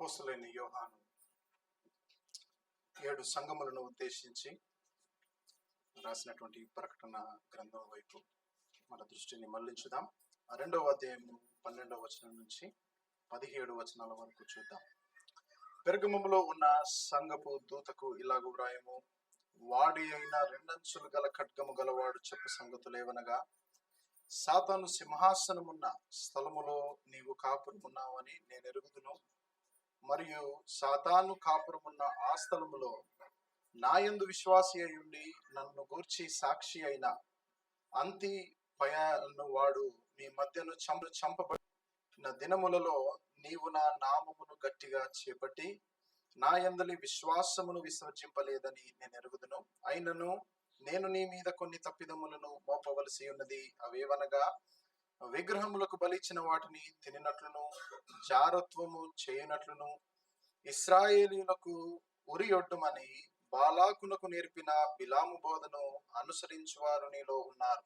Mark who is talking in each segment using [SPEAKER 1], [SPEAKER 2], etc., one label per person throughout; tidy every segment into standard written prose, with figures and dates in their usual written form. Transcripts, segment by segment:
[SPEAKER 1] అపోస్తలుడైన యోహాను 7 సంఘములను ఉద్దేశించి రాసినటువంటి ప్రకటన గ్రంథం వైపు మన దృష్టిని మళ్లించుదాం. 2వ అధ్యాయము 12వ వచనం నుంచి 17 వచనాల వరకు చూద్దాం. పెర్గములో ఉన్న సంఘపు దూతకు ఇలాగు వ్రాయము: వాడి అయిన రెండంచులు గల ఖడ్గము గలవాడు చెప్పు సంగతులేవనగా, సాతాను సింహాసనమున్న స్థలములో నీవు కాపురమున్నావని నేను ఎరుగుదును. మరియు సాతాను కాపురమున్న ఆ స్థలములో నాయందు విశ్వాసి అయ్యుండి నన్ను గూర్చి సాక్షి అయిన అంతిపయను వాడు మీ మధ్యను చంపబడిన దినములలో నీవు నా నామమును గట్టిగా చేపట్టి నా యందలి విశ్వాసమును విసర్జింపలేదని నేను ఎరుగుదును. అయినను నేను నీ మీద కొన్ని తప్పిదములను మోపవలసి ఉన్నది. అవేవనగా, విగ్రహములకు బలిచ్చిన వాటిని తినినట్లును, జారత్వము చేయనట్లును, ఇశ్రాయేలీయులకు ఉరియొడ్డుమని బాలాకునకు నేర్పిన బిలాము బోధను అనుసరించువారు నీలో ఉన్నారు.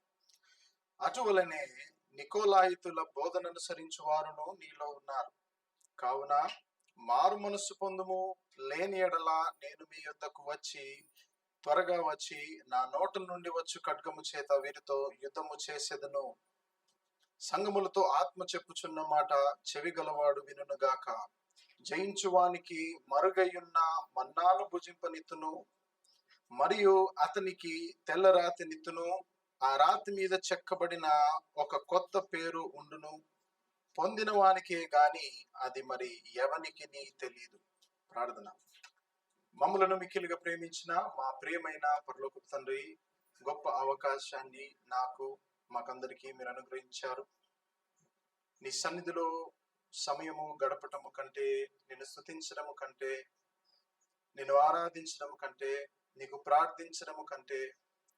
[SPEAKER 1] అటువలనే నికోలాయితుల బోధన అనుసరించువారును నీలో ఉన్నారు. కావున మారు మనస్సు పొందుము, లేని ఎడల నేను మీ యొద్దకు త్వరగా వచ్చి నా నోట నుండి వచ్చు ఖడ్గము చేత వీరితో యుద్ధము చేసేదను. సంగములతో ఆత్మ చెప్పుచున్న మాట చెవి గలవాడు వినుగాక. జయించువానికి మరుగయున్న మన్నాను భుజింపనిత్తును, మరియు అతనికి తెల్ల రాతి నిత్తును. ఆ రాతి మీద చెక్కబడిన ఒక కొత్త పేరు ఉండును. పొందిన వానికే గాని అది మరి ఎవనికి తెలియదు. ప్రార్థన. మమ్ములను మిక్కిలిగా ప్రేమించిన మా ప్రియమైన పరలోకపు తండ్రి, గొప్ప అవకాశాన్ని మాకందరికీ మీరు అనుగ్రహించారు. నీ సన్నిధిలో సమయము గడపటము కంటే, నిన్ను స్తుతించడము కంటే, నిన్ను ఆరాధించడము కంటే, నీకు ప్రార్థించడము కంటే,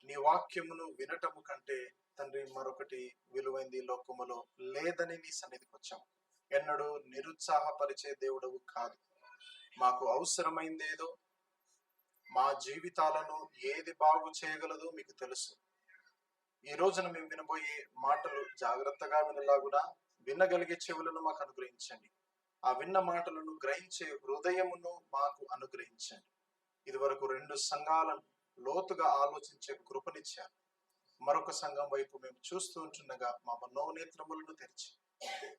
[SPEAKER 1] నీ వాక్యమును వినటము కంటే తండ్రి మరొకటి విలువైంది లోకములో లేదని నీ సన్నిధికి వచ్చాము. ఎన్నడూ నిరుత్సాహపరిచే దేవుడవు కాదు. మాకు అవసరమైందేదో, మా జీవితాలను ఏది బాగు చేయగలదో మీకు తెలుసు. ఈ రోజున మేము వినబోయే మాటలు జాగ్రత్తగా వినలాగునా వినగలిగే చెవులను మాకు అనుగ్రహించండి. ఆ విన్న మాటలను గ్రహించే హృదయమును మాకు అనుగ్రహించండి. ఇదివరకు 2 సంఘాలను లోతుగా ఆలోచించే కృపనిచ్చారు. మరొక సంఘం వైపు మేము చూస్తూ ఉంటుండగా మా మనోనేత్రములను తెరిచి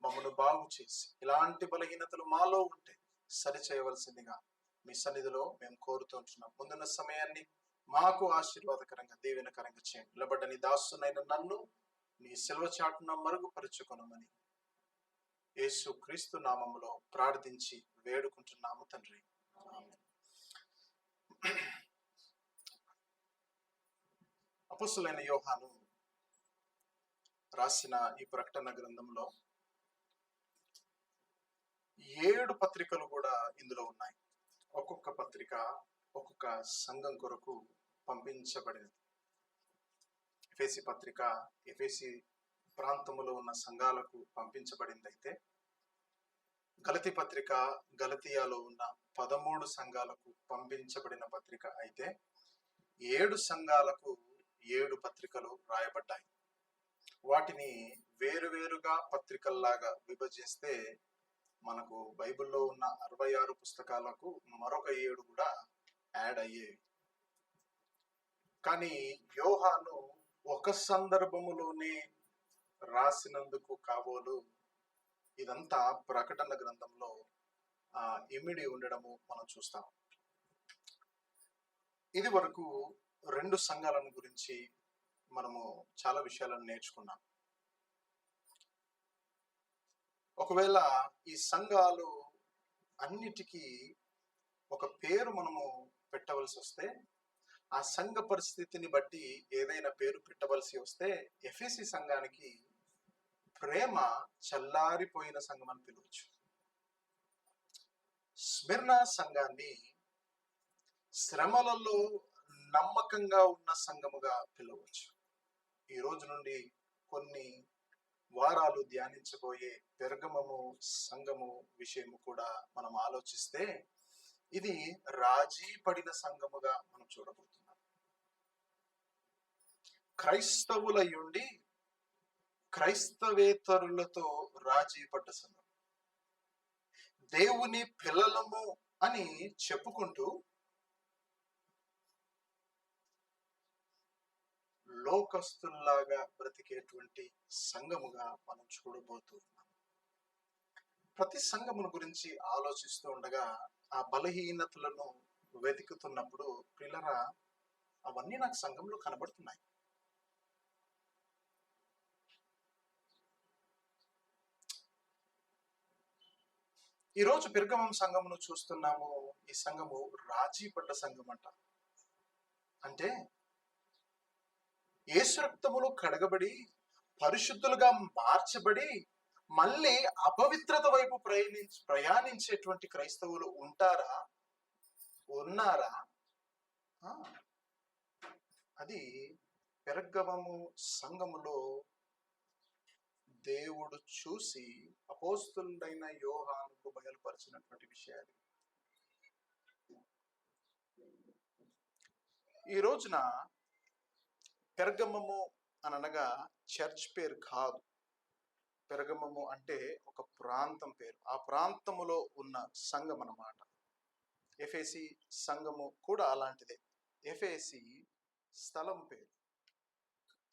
[SPEAKER 1] మమ్మల్ని బాగు చేసి, ఇలాంటి బలహీనతలు మాలో ఉంటే సరిచేయవలసిందిగా మీ సన్నిధిలో మేము కోరుతూ ఉంటున్నాం. ముందున్న సమయాన్ని మాకు ఆశీర్వాదకరంగా, దీవెనకరంగా చేయండి. నిలబడ్డ నీ దాసునైన నన్ను నీ సిలువ చాటున మరుగుపరుచుకొనమని యేసు క్రీస్తు నామములో ప్రార్థించి వేడుకుంటున్నాము తండ్రి. ఆమేన్. అపోస్తలుడైన యోహాను రాసిన ఈ ప్రకటన గ్రంథంలో 7 పత్రికలు కూడా ఇందులో ఉన్నాయి. ఒక్కొక్క పత్రిక ఒక్కొక్క సంఘం కొరకు పంపించబడినది. ఎఫెసీ పత్రిక ఎఫెసీ ప్రాంతములో ఉన్న సంఘాలకు పంపించబడింది అయితే, గలతీ పత్రిక గలతీయాలో ఉన్న 13 సంఘాలకు పంపించబడిన పత్రిక అయితే, 7 సంఘాలకు 7 పత్రికలు రాయబడ్డాయి. వాటిని వేరువేరుగా పత్రికల్లాగా విభజిస్తే మనకు బైబిల్లో ఉన్న 66 పుస్తకాలకు మరొక 7 కూడా యాడ్ అయ్యేవి. కానీ యోహాను ఒక సందర్భములోనే రాసినందుకు కాబోలు ఇదంతా ప్రకటన గ్రంథంలో ఇమిడి ఉండడము మనం చూస్తాం. ఇది వరకు 2 సంఘాలను గురించి మనము చాలా విషయాలను నేర్చుకున్నాం. ఒకవేళ ఈ సంఘాలు అన్నిటికీ ఒక పేరు మనము పెట్టవలసి వస్తే, ఆ సంఘ పరిస్థితిని బట్టి ఏదైనా పేరు పెట్టవలసి వస్తే, ఎఫెసీ సంఘానికి ప్రేమ చల్లారిపోయిన సంఘం అని పిలవచ్చు. స్మిర్నా సంఘాన్ని శ్రమలలో నమ్మకంగా ఉన్న సంఘముగా పిలవచ్చు. ఈ రోజు నుండి కొన్ని వారాలు ధ్యానించబోయే పెర్గమము సంఘము విషయము కూడా మనం ఆలోచిస్తే, ఇది రాజీ పడిన సంఘముగా మనం చూడబోతున్నాం. క్రైస్తవులయుండి క్రైస్తవేతరులతో రాజీ పడ్డ సంఘం. దేవుని పిల్లలము అని చెప్పుకుంటూ లోకస్తుల్లాగా బ్రతికేటువంటి సంఘముగా మనం చూడబోతూ ఉన్నాం. ప్రతి సంఘమును గురించి ఆలోచిస్తూ ఉండగా ఆ బలహీనతలను వెతుకుతున్నప్పుడు పిల్లరా అవన్నీ నాకు సంఘంలో కనబడుతున్నాయి. ఈరోజు పెర్గమం సంఘమును చూస్తున్నాము. ఈ సంఘము రాజీ పడ్డ సంఘం అంట. అంటే యేసు రక్తములో కడగబడి పరిశుద్ధులుగా మార్చబడి మళ్ళీ అపవిత్రత వైపు ప్రయాణించేటువంటి క్రైస్తవులు ఉంటారా? ఉన్నారా? అది పెర్గమము సంఘములో దేవుడు చూసి అపోస్తులుడైన యోహానుకు బయలుపరిచినటువంటి విషయాలు. ఈ రోజున పెర్గమము అనగా చర్చ్ పేరు కాదు. పెర్గమము అంటే ఒక ప్రాంతం పేరు. ఆ ప్రాంతములో ఉన్న సంఘం అన్నమాట. ఎఫెసీ సంఘము కూడా అలాంటిదే. ఎఫెసీ స్థలం పేరు,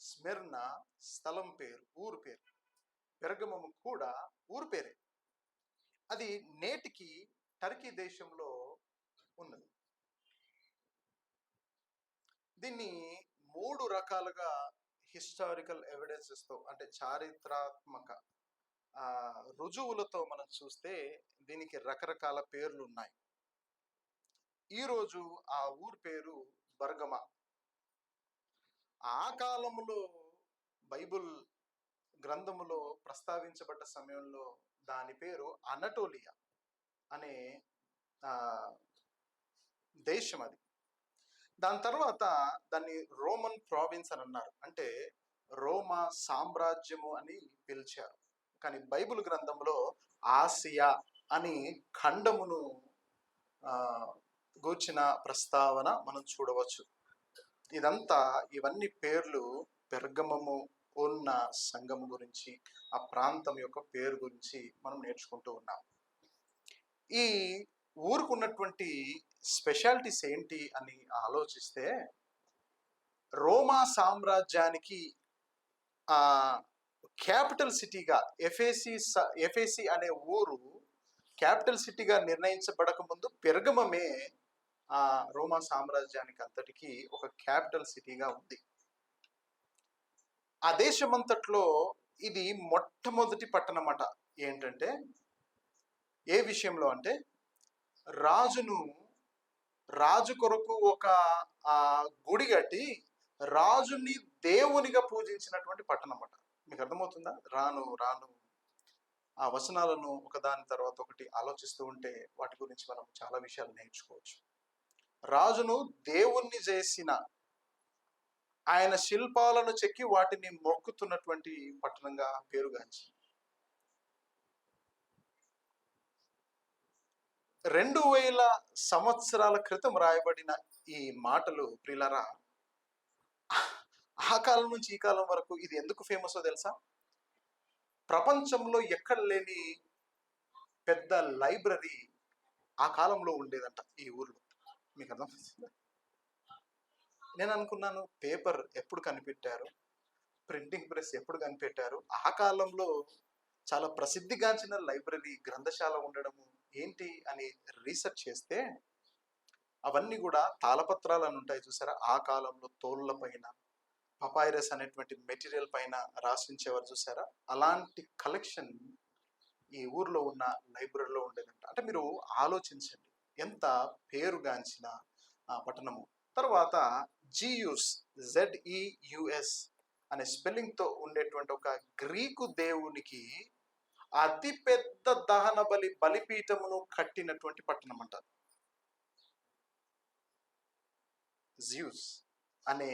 [SPEAKER 1] స్మిర్నా స్థలం పేరు, ఊరు పేరు. పెర్గమము కూడా ఊరు పేరే. అది నేటికి టర్కీ దేశంలో ఉన్నది. దీన్ని 3 రకాలుగా హిస్టారికల్ ఎవిడెన్సెస్తో అంటే చారిత్రాత్మక రుజువులతో మనం చూస్తే దీనికి రకరకాల పేర్లు ఉన్నాయి. ఈరోజు ఆ ఊరు పేరు బర్గమా. ఆ కాలంలో బైబుల్ గ్రంథములో ప్రస్తావించబడ్డ సమయంలో దాని పేరు అనటోలియా అనే దేశం అది. దాని తర్వాత దాన్ని రోమన్ ప్రావిన్స్ అని అన్నారు. అంటే రోమా సామ్రాజ్యము అని పిలిచారు. కానీ బైబిల్ గ్రంథంలో ఆసియా అని ఖండమును గూర్చిన ప్రస్తావన మనం చూడవచ్చు. ఇవన్నీ పేర్లు పెర్గమము ఉన్న సంఘం గురించి, ఆ ప్రాంతం యొక్క పేరు గురించి మనం నేర్చుకుంటూ ఉన్నాం. ఈ ఊరికి ఉన్నటువంటి స్పెషాలిటీస్ ఏంటి అని ఆలోచిస్తే, రోమా సామ్రాజ్యానికి క్యాపిటల్ సిటీగా ఎఫెసీ అనే ఊరు క్యాపిటల్ సిటీగా నిర్ణయించబడక ముందు పెర్గమమే రోమా సామ్రాజ్యానికి అంతటికి ఒక క్యాపిటల్ సిటీగా ఉంది. ఆ దేశమంతట్లో ఇది మొట్టమొదటి పట్టణం అట. ఏంటంటే ఏ విషయంలో అంటే రాజు కొరకు ఒక గుడి కట్టి రాజుని దేవునిగా పూజించినటువంటి పట్టణం అట. మీకు అర్థమవుతుందా? రాను ఆ వచనాలను ఒకదాని తర్వాత ఒకటి ఆలోచిస్తూ ఉంటే వాటి గురించి మనం చాలా విషయాలు నేర్చుకోవచ్చు. రాజును దేవుణ్ణి చేసిన, ఆయన శిల్పాలను చెక్కి వాటిని మొక్కుతున్నటువంటి పట్టణంగా పేరుగాంచి 2000 సంవత్సరాల క్రితం రాయబడిన ఈ మాటలు ప్రియులారా, ఆ కాలం నుంచి ఈ కాలం వరకు ఇది ఎందుకు ఫేమసో తెలుసా? ప్రపంచంలో ఎక్కడ లేని పెద్ద లైబ్రరీ ఆ కాలంలో ఉండేదంట ఈ ఊర్లో. మీకు అర్థమవుతుందా? నేను అనుకున్నాను పేపర్ ఎప్పుడు కనిపెట్టారు, ప్రింటింగ్ ప్రెస్ ఎప్పుడు కనిపెట్టారు, ఆ కాలంలో చాలా ప్రసిద్ధిగాంచిన లైబ్రరీ గ్రంథశాల ఉండడము ఏంటి అని రీసెర్చ్ చేస్తే అవన్నీ కూడా తాళపత్రాలు అని ఉంటాయి చూసారా, ఆ కాలంలో తోళ్ళ పైన పపైరస్ అనేటువంటి మెటీరియల్ పైన రాసించేవారు చూసారా, అలాంటి కలెక్షన్ ఈ ఊర్లో ఉన్న లైబ్రరీలో ఉండేదంట. అంటే మీరు ఆలోచించండి ఎంత పేరుగాంచిన పట్టణము. తర్వాత ZEUS అనే స్పెల్లింగ్తో ఉండేటువంటి ఒక గ్రీకు దేవునికి అతి పెద్ద దహన బలిపీఠమును కట్టినటువంటి పట్టణం అంట. జ్యూస్ అనే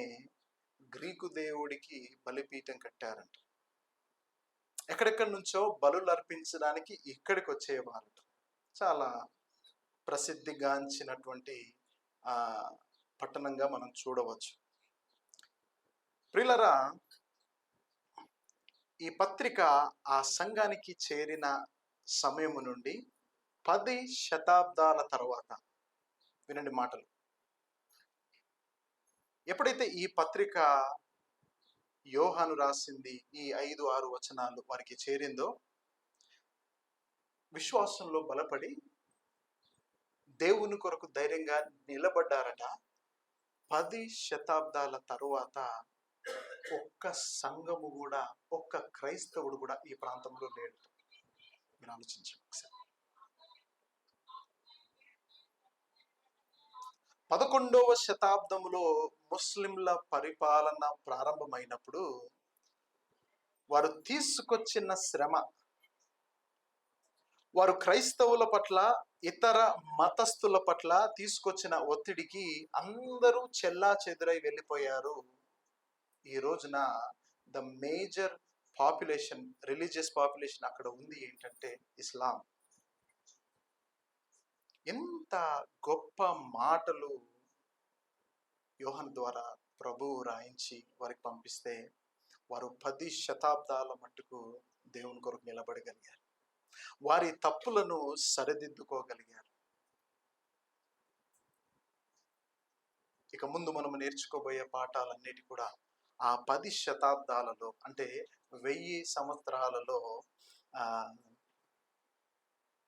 [SPEAKER 1] గ్రీకు దేవుడికి బలిపీఠం కట్టారంట. ఎక్కడెక్కడి నుంచో బలులు అర్పించడానికి ఇక్కడికి వచ్చేవారంట. చాలా ప్రసిద్ధిగాంచినటువంటి పట్టణంగా మనం చూడవచ్చు. ప్రియులరా, ఈ పత్రిక ఆ సంఘానికి చేరిన సమయము నుండి 10 శతాబ్దాల తర్వాత, వినండి మాటలు, ఎప్పుడైతే ఈ పత్రిక యోహాను రాసింది ఈ 5-6 వచనాలు వారికి చేరిందో, విశ్వాసంలో బలపడి దేవుని కొరకు ధైర్యంగా నిలబడ్డారట. 10 శతాబ్దాల తరువాత ఒక్క సంఘము కూడా, ఒక్క క్రైస్తవుడు కూడా ఈ ప్రాంతంలో లేడు. మీరు ఆలోచించండి ఒకసారి. 11వ శతాబ్దంలో ముస్లింల పరిపాలన ప్రారంభమైనప్పుడు వారు తీసుకొచ్చిన శ్రమ, వారు క్రైస్తవుల పట్ల, ఇతర మతస్థుల పట్ల తీసుకొచ్చిన ఒత్తిడికి అందరూ చెల్లా చెదురై వెళ్ళిపోయారు. ఈ రోజున the major population, religious population అక్కడ ఉంది ఏంటంటే ఇస్లాం. ఎంత గొప్ప మాటలు యోహాను ద్వారా ప్రభువు రాయించి వారికి పంపిస్తే వారు 10 శతాబ్దాల మట్టుకు దేవుని కొరకు నిలబడగలిగారు. వారి తప్పులను సరిదిద్దుకోగలిగారు. ఇక ముందు మనము నేర్చుకోబోయే పాఠాలన్నిటి కూడా ఆ 10 శతాబ్దాలలో, అంటే 1000 సంవత్సరాలలో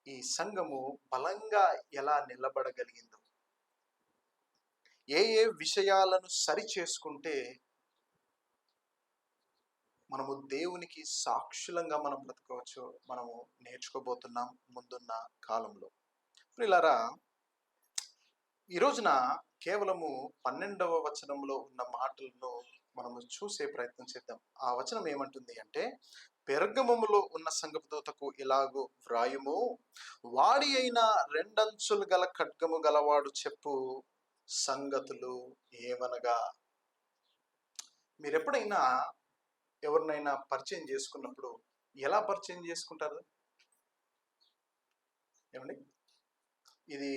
[SPEAKER 1] ఈ సంఘము బలంగా ఎలా నిలబడగలిగిందో, ఏ ఏ విషయాలను సరి చేసుకుంటే మనము దేవునికి సాక్షులంగా మనం బ్రతకవచ్చు, మనము నేర్చుకోబోతున్నాం ముందున్న కాలంలో. ప్రియులారా, ఈ రోజున కేవలము 12వ వచనంలో ఉన్న మాటలను మనము చూసే ప్రయత్నం చేద్దాం. ఆ వచనం ఏమంటుంది అంటే, పెర్గములో ఉన్న సంఘపు దూతకు ఇలాగూ వ్రాయుము, వాడి అయిన 2 అంచులు గల ఖడ్గము గలవాడు చెప్పు సంగతులు ఏమనగా. మీరు ఎప్పుడైనా ఎవరినైనా పరిచయం చేసుకున్నప్పుడు ఎలా పరిచయం చేసుకుంటారు? ఏమండి, ఇది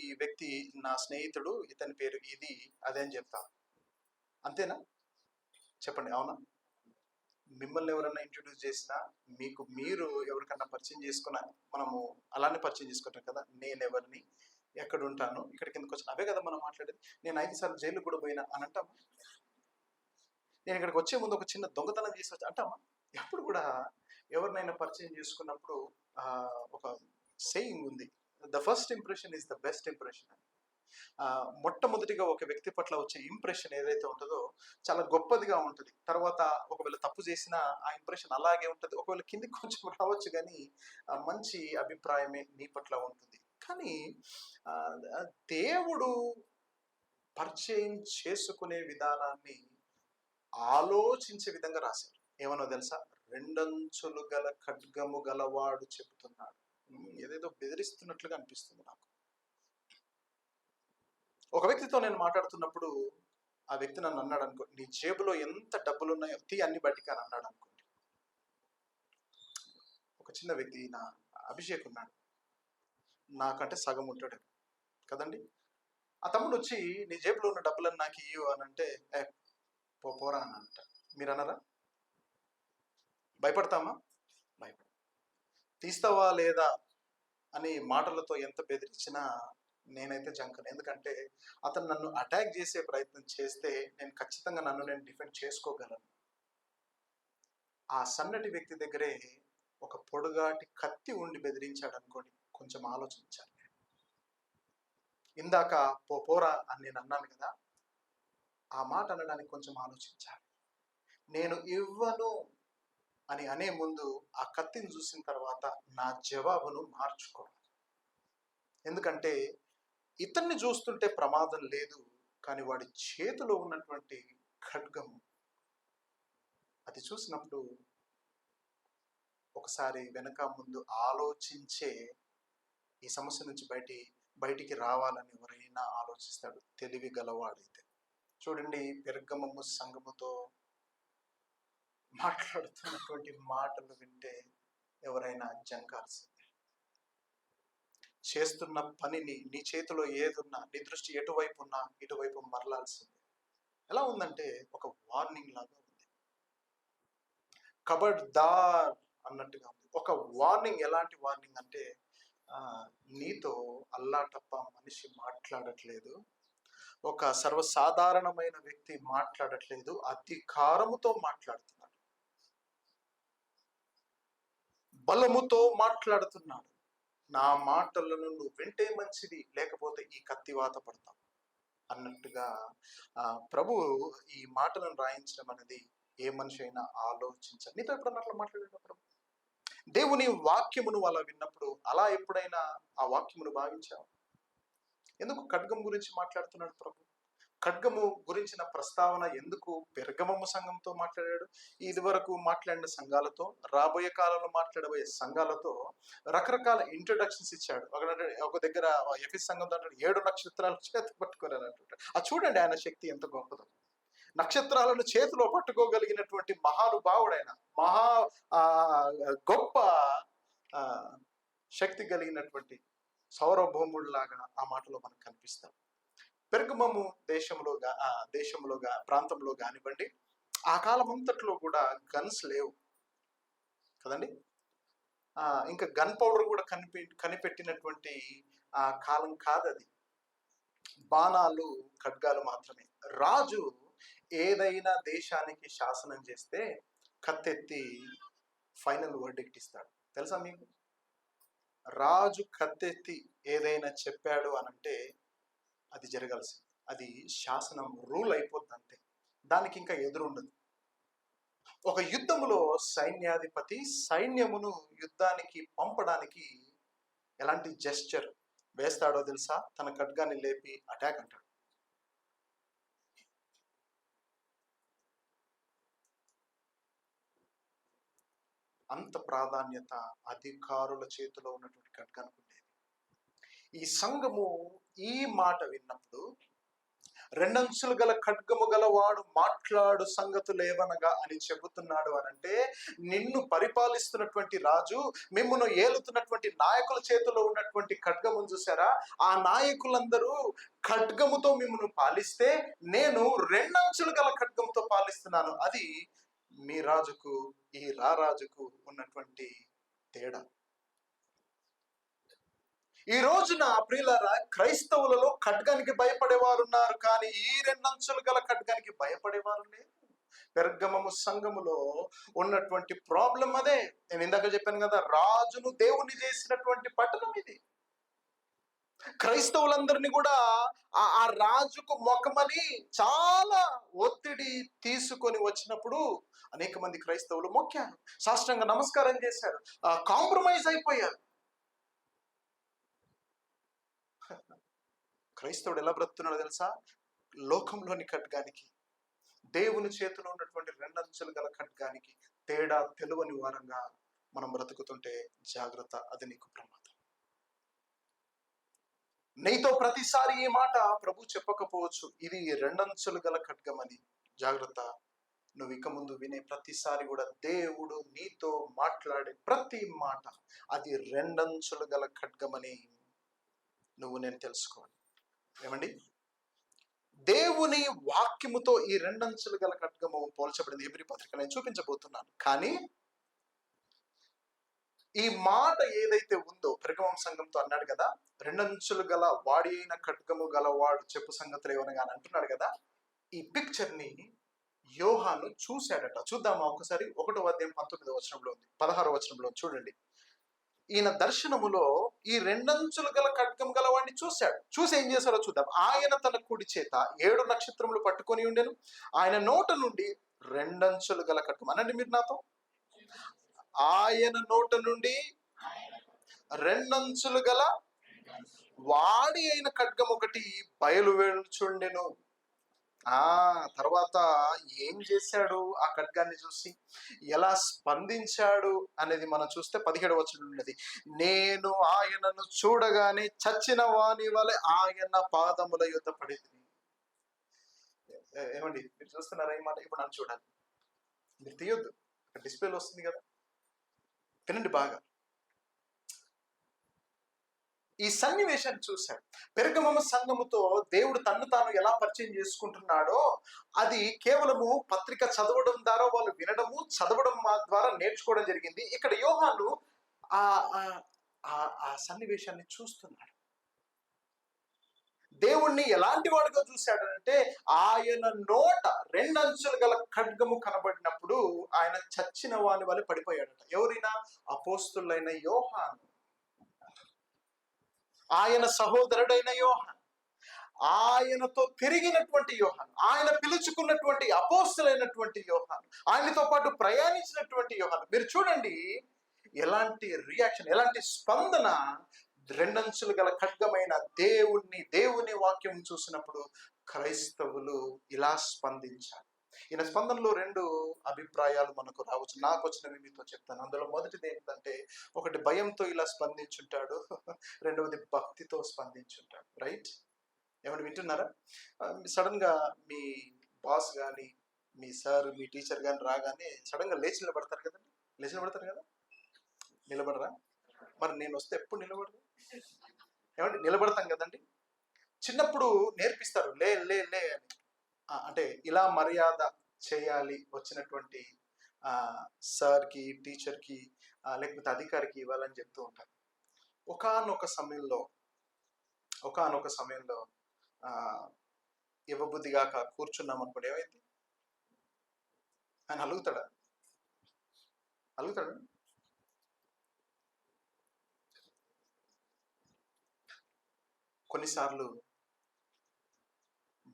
[SPEAKER 1] ఈ వ్యక్తి నా స్నేహితుడు, ఇతని పేరు ఇది, అదే అని చెప్తా, అంతేనా? చెప్పండి, అవునా? మిమ్మల్ని ఎవరైనా ఇంట్రొడ్యూస్ చేసినా, మీకు మీరు ఎవరికన్నా పరిచయం చేసుకున్నా మనము అలానే పరిచయం చేసుకుంటాం కదా. నేను ఎవరిని, ఎక్కడ ఉంటాను, ఇక్కడికి ఎందుకు వచ్చాను, అవే కదా మనం మాట్లాడేది. నేను 5 సార్లు జైలు కూడా పోయినా అని అంటామా? నేను ఇక్కడికి వచ్చే ముందు ఒక చిన్న దొంగతనం చేసి వచ్చి అంటామా? ఎప్పుడు కూడా ఎవరినైనా పరిచయం చేసుకున్నప్పుడు ఒక సేయింగ్ ఉంది, the first impression is the best impression అని. మొట్టమొదటిగా ఒక వ్యక్తి పట్ల వచ్చే ఇంప్రెషన్ ఏదైతే ఉంటుందో చాలా గొప్పదిగా ఉంటుంది. తర్వాత ఒకవేళ తప్పు చేసినా ఆ ఇంప్రెషన్ అలాగే ఉంటుంది. ఒకవేళ కిందికి కొంచెం రావచ్చు, కానీ మంచి అభిప్రాయమే నీ పట్ల ఉంటుంది. కానీ దేవుడు పరిచయం చేసుకునే విధానాన్ని ఆలోచించే విధంగా రాశారు. ఏమన్నా తెలుసా? 2 అంచులు గల ఖడ్గము గలవాడు చెబుతున్నాడు. ఏదేదో బెదిరిస్తున్నట్లుగా అనిపిస్తుంది నాకు. ఒక వ్యక్తితో నేను మాట్లాడుతున్నప్పుడు ఆ వ్యక్తి నన్ను అన్నాడు అనుకో, నీ జేబులో ఎంత డబ్బులు ఉన్నాయో తీ అన్ని బట్టికి అని అన్నాడు అనుకోండి. ఒక చిన్న వ్యక్తి, నా అభిషేక్ ఉన్నాడు, నాకంటే సగం ఉంటాడు కదండి. ఆ తమ్ముడు వచ్చి నీ జేబులో ఉన్న డబ్బులను నాకు ఇయ్యు అని అంటే, పోరా అని అంట. మీరు అన్నారా? భయపడతామా? భయపడ. తీస్తావా లేదా అని మాటలతో ఎంత బెదిరించినా నేనైతే జంకను. ఎందుకంటే అతను నన్ను అటాక్ చేసే ప్రయత్నం చేస్తే నేను ఖచ్చితంగా నన్ను నేను డిఫెండ్ చేసుకోగలను. ఆ సన్నటి వ్యక్తి దగ్గరే ఒక పొడుగాటి కత్తి ఉండి బెదిరించాడు అనుకోండి, కొంచెం ఆలోచించాలి. ఇందాక పోరా అని నేను అన్నాను కదా, ఆ మాట అనడానికి కొంచెం ఆలోచించాలి. నేను ఇవ్వను అని అనే ముందు ఆ కత్తిని చూసిన తర్వాత నా జవాబును మార్చుకోవాలి. ఎందుకంటే ఇతన్ని చూస్తుంటే ప్రమాదం లేదు, కానీ వాడి చేతిలో ఉన్నటువంటి ఖడ్గం అది చూసినప్పుడు ఒకసారి వెనక ముందు ఆలోచించే ఈ సమస్య నుంచి బయటికి రావాలని ఎవరైనా ఆలోచిస్తాడు, తెలివి గలవాడైతే. చూడండి, పెర్గమము సంఘముతో మాట్లాడుతున్నటువంటి మాటలు వింటే ఎవరైనా జంకాల్సిందే. చేస్తున్న పనిని, నీ చేతిలో ఏదున్నా, నీ దృష్టి ఎటువైపు ఉన్నా ఇటువైపు మరలాల్సిందే. ఎలా ఉందంటే ఒక వార్నింగ్ లాగా ఉంది, ఖబర్దార్ అన్నట్టుగా ఉంది. ఒక వార్నింగ్. ఎలాంటి వార్నింగ్ అంటే, ఆ, నీతో అల్లాటప్ప మనిషి మాట్లాడట్లేదు, ఒక సర్వసాధారణమైన వ్యక్తి మాట్లాడట్లేదు, అధికారముతో మాట్లాడుతున్నాడు, బలముతో మాట్లాడుతున్నాడు. నా మాటలను నువ్వు వింటే మంచిది, లేకపోతే ఈ కత్తివాత పడతావు అన్నట్టుగా ప్రభు ఈ మాటలను రాయించడం అనేది ఏ మనిషి అయినా ఆలోచించాలి. నీతో ఎప్పుడన్నా అట్లా మాట్లాడిన ప్రభు దేవుని వాక్యమును అలా విన్నప్పుడు అలా ఎప్పుడైనా ఆ వాక్యమును భావించావు? ఎందుకు ఖడ్గం గురించి మాట్లాడుతున్నాడు ప్రభు? ఖడ్గము గురించిన ప్రస్తావన ఎందుకు పెర్గమము సంఘంతో మాట్లాడాడు? ఇది వరకు మాట్లాడిన సంఘాలతో, రాబోయే కాలంలో మాట్లాడబోయే సంఘాలతో రకరకాల ఇంట్రొడక్షన్స్ ఇచ్చాడు. ఒక దగ్గర ఎఫెసు సంఘంతో అంటాడు 7 నక్షత్రాలు చేతి పట్టుకోలేని అంటుంటాడు. అది చూడండి ఆయన శక్తి ఎంత గొప్పదో. నక్షత్రాలను చేతిలో పట్టుకోగలిగినటువంటి మహానుభావుడైన గొప్ప శక్తి కలిగినటువంటి సౌరభౌముడిలాగా ఆ మాటలో మనకు కనిపిస్తాం. పెర్గమము దేశంలో ప్రాంతంలో కానివ్వండి, ఆ కాలం అంతట్లో కూడా గన్స్ లేవు కదండి. ఇంకా గన్ పౌడర్ కూడా కనిపెట్టినటువంటి ఆ కాలం కాదది. బాణాలు, ఖడ్గాలు మాత్రమే. రాజు ఏదైనా దేశానికి శాసనం చేస్తే కత్తెత్తి ఫైనల్ వర్డిక్ట్ ఇస్తాడు. తెలుసా మీకు? రాజు కత్తెత్తి ఏదైనా చెప్పాడు అనంటే అది జరగాల్సింది, అది శాసనం, రూల్ అయిపోద్ది అంతే, దానికి ఇంకా ఎదురుండదు. ఒక యుద్ధములో సైన్యాధిపతి సైన్యమును యుద్ధానికి పంపడానికి ఎలాంటి జెస్చర్ వేస్తాడో తెలుసా? తన ఖడ్గాన్ని లేపి అటాక్ అంటాడు. అంత ప్రాధాన్యత అధికారుల చేతిలో ఉన్నటువంటి ఖడ్గానికి ఉండేది. ఈ సంఘము ఈ మాట విన్నప్పుడు, రెండంచులు గల ఖడ్గము గలవాడు మాట్లాడు సంగతులు ఏవనగా అని చెబుతున్నాడు అనంటే, నిన్ను పరిపాలిస్తున్నటువంటి రాజు, మిమ్మును ఏలుతున్నటువంటి నాయకుల చేతిలో ఉన్నటువంటి ఖడ్గమును చూసారా? ఆ నాయకులందరూ ఖడ్గముతో మిమ్మును పాలిస్తే, నేను రెండంచులు గల ఖడ్గముతో పాలిస్తున్నాను. అది మీ రాజుకు ఈ రారాజుకు ఉన్నటువంటి తేడా. ఈ రోజున ప్రియులారా, క్రైస్తవులలో ఖడ్గానికి భయపడేవారు ఉన్నారు, కానీ ఈ రెండంచులు గల ఖడ్గానికి భయపడేవారు లేరు. పెర్గమము సంఘములో ఉన్నటువంటి ప్రాబ్లం అదే. నేను ఇందాక చెప్పాను కదా, రాజును దేవుని చేసినటువంటి పట్టణం ఇది. క్రైస్తవులందరినీ కూడా ఆ రాజుకు మొక్కమని చాలా ఒత్తిడి తీసుకొని వచ్చినప్పుడు అనేక మంది క్రైస్తవులు మొక్కారు, సాష్టాంగ నమస్కారం చేశారు, కాంప్రమైజ్ అయిపోయారు. క్రైస్తవుడు ఎలా బ్రతుకుతున్నాడో తెలుసా? లోకంలోని ఖడ్గానికి, దేవుని చేతిలో ఉన్నటువంటి రెండంచులు గల ఖడ్గానికి తేడా తెలువని వారంగా మనం బ్రతుకుతుంటే జాగ్రత్త, అది నీకు ప్రమాదం. నీతో ప్రతిసారి ఈ మాట ప్రభు చెప్పకపోవచ్చు, ఇది రెండంచులు గల ఖడ్గమని. జాగ్రత్త, నువ్వు ఇక ముందు వినే ప్రతిసారి కూడా దేవుడు నీతో మాట్లాడే ప్రతి మాట అది రెండంచులు గల ఖడ్గమని నేను తెలుసుకోవాలి. ఏమండి? దేవుని వాక్యముతో ఈ రెండంచులు గల ఖడ్గము పోల్చబడింది. హెబ్రీ పత్రిక నేను చూపించబోతున్నాను. కానీ ఈ మాట ఏదైతే ఉందో, పెర్గమం సంఘంతో అన్నాడు కదా, రెండంచులు గల వాడి అయిన ఖడ్గము గలవాడు చెప్పు సంగతులు ఏమనగా అని అంటున్నాడు కదా, ఈ పిక్చర్ ని యోహాను చూశాడట. చూద్దామా ఒకసారి? 1వ అధ్యాయం 19వ వచనంలో ఉంది, 16వ వచనంలో చూడండి. ఈయన దర్శనములో ఈ రెండంచులు గల ఖడ్గం గలవాడిని చూశాడు. చూసి ఏం చేశాడో చూద్దాం. ఆయన తన కుడి చేత 7 నక్షత్రములు పట్టుకొని ఉండెను, ఆయన నోట నుండి రెండంచులు గల ఖడ్గం. అనండి మీరు నాతో, ఆయన నోట నుండి రెండంచులు గల వాడి అయిన ఖడ్గం ఒకటి బయలువెళ్ళుచుండెను. తర్వాత ఏం చేశాడు? ఆ ఖడ్గాన్ని చూసి ఎలా స్పందించాడు అనేది మనం చూస్తే 17వ వచనం ఉన్నది. నేను ఆయనను చూడగానే చచ్చిన వాని వలె ఆయన పాదముల యొద్ద పడేది. ఏమండి, మీరు చూస్తున్నారా ఈ మాట? ఇప్పుడు నన్ను చూడాలి, మీరు తీయొద్దు, డిస్ప్లేలో వస్తుంది కదా, వినండి బాగా. ఈ సన్నివేశాన్ని చూశాడు. పెర్గమము సంఘముతో దేవుడు తన్ను తాను ఎలా పరిచయం చేసుకుంటున్నాడో అది కేవలము పత్రిక చదవడం ద్వారా, వాళ్ళు వినడము చదవడం ద్వారా నేర్చుకోవడం జరిగింది. ఇక్కడ యోహాను ఆ సన్నివేశాన్ని చూస్తున్నాడు. దేవుణ్ణి ఎలాంటి వాడుగా చూశాడంటే, ఆయన నోట రెండంచులు గల ఖడ్గము కనబడినప్పుడు ఆయన చచ్చిన వాని వలె పడిపోయాడట. ఎవరైనా? అపోస్తులైన యోహాను, ఆయన సహోదరుడైన యోహాను, ఆయనతో తిరిగినటువంటి యోహాను, ఆయన పిలుచుకున్నటువంటి అపోస్తులైనటువంటి యోహాను, ఆయనతో పాటు ప్రయాణించినటువంటి యోహాను. మీరు చూడండి ఎలాంటి రియాక్షన్, ఎలాంటి స్పందన. రెండంచులు గల ఖడ్గమైన దేవుని వాక్యం చూసినప్పుడు క్రైస్తవులు ఇలా స్పందించారు. ఈయన స్పందనలో రెండు అభిప్రాయాలు మనకు రావచ్చు. నాకు వచ్చినవి మీతో చెప్తాను. అందులో మొదటిది ఏంటంటే, ఒకటి భయంతో ఇలా స్పందించుంటాడు, రెండవది భక్తితో స్పందించుంటాడు. రైట్? ఏమైనా వింటున్నారా? సడన్ గా మీ బాస్ కానీ, మీ సార్, మీ టీచర్ కానీ రాగానే సడన్ గా లేచి నిలబడతారు కదండి. లేచి నిలబడతారు కదా? నిలబడరా? మరి నేను వస్తే ఎప్పుడు నిలబడరు? ఏమంటే నిలబడతాం కదండి. చిన్నప్పుడు నేర్పిస్తారు, లే లే లే అని. అంటే ఇలా మర్యాద చేయాలి వచ్చినటువంటి సార్కి, టీచర్కి, లేకపోతే అధికారికి ఇవ్వాలని చెప్తూ ఉంటారు. ఒకానొక సమయంలో ఇవ్వబుద్ధిగాక కూర్చున్నాం అనుకోండి, ఏమైంది? ఆయన అలుగుతాడా? కొన్నిసార్లు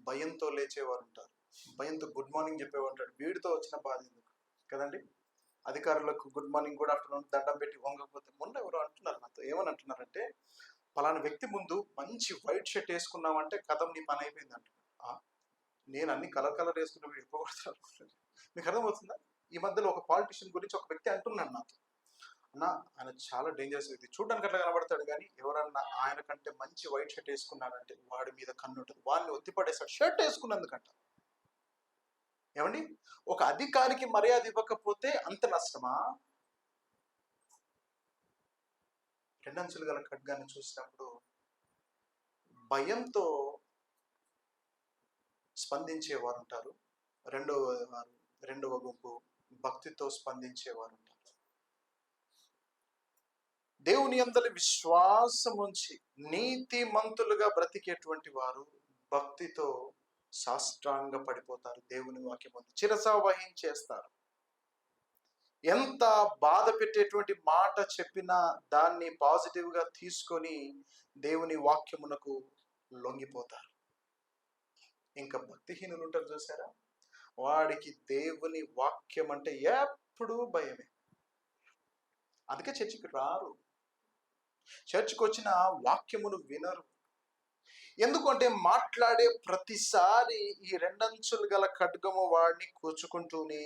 [SPEAKER 1] భయంతో లేచేవారు ఉంటారు, భయంతో గుడ్ మార్నింగ్ చెప్పేవారు ఉంటాడు. వీడితో వచ్చిన బాధ ఎందుకు కదండి? అధికారులకు గుడ్ మార్నింగ్, గుడ్ ఆఫ్టర్నూన్ దండం పెట్టి వంగకపోతే, మొన్న ఎవరు అంటున్నారు నాతో, ఏమని అంటున్నారంటే, పలానా వ్యక్తి ముందు మంచి వైట్ షర్ట్ వేసుకున్నామంటే కథం నీ పని అయిపోయింది అంటున్నారు. నేను అన్ని కలర్ వేసుకున్న వీడు ఎక్కువ. మీకు అర్థమవుతుందా? ఈ మధ్యలో ఒక పాలిటిషియన్ గురించి ఒక వ్యక్తి అంటున్నాడు నాతో, అన్న ఆయన చాలా డేంజరస్ వ్యక్తి, చూడడానికి అట్లా కనబడతాడు, కానీ ఎవరన్నా ఆయన కంటే మంచి వైట్ షర్ట్ వేసుకున్నాడంటే వాడి మీద కన్ను ఉంటుంది, వాడిని ఒత్తిపడేస్తాడు షర్ట్ వేసుకున్నందుకంట. ఏమండి? ఒక అధికారికి మర్యాద ఇవ్వకపోతే అంత నష్టమా? రెండంచులు గల ఖడ్గాన్ని చూసినప్పుడు భయంతో స్పందించేవారు ఉంటారు. రెండవ గుంపు భక్తితో స్పందించేవారు ఉంటారు. దేవుని యందలి విశ్వాసం ఉంచి నీతిమంతులుగా బ్రతికేటువంటి వారు భక్తితో సాష్టాంగ పడిపోతారు. దేవుని వాక్యం ముందు శిరస వహించేస్తారు. ఎంత బాధ పెట్టేటువంటి మాట చెప్పినా దాన్ని పాజిటివ్ గా తీసుకొని దేవుని వాక్యమునకు లొంగిపోతారు. ఇంకా భక్తిహీనులు ఉంటారు చూసారా, వాడికి దేవుని వాక్యం అంటే ఎప్పుడూ భయమే. అందుకే చర్చికి రారు, చర్చికి వచ్చిన వాక్యమును వినరు. ఎందుకంటే మాట్లాడే ప్రతిసారి ఈ రెండంచులు గల ఖడ్గము వాడిని కూర్చుకుంటూనే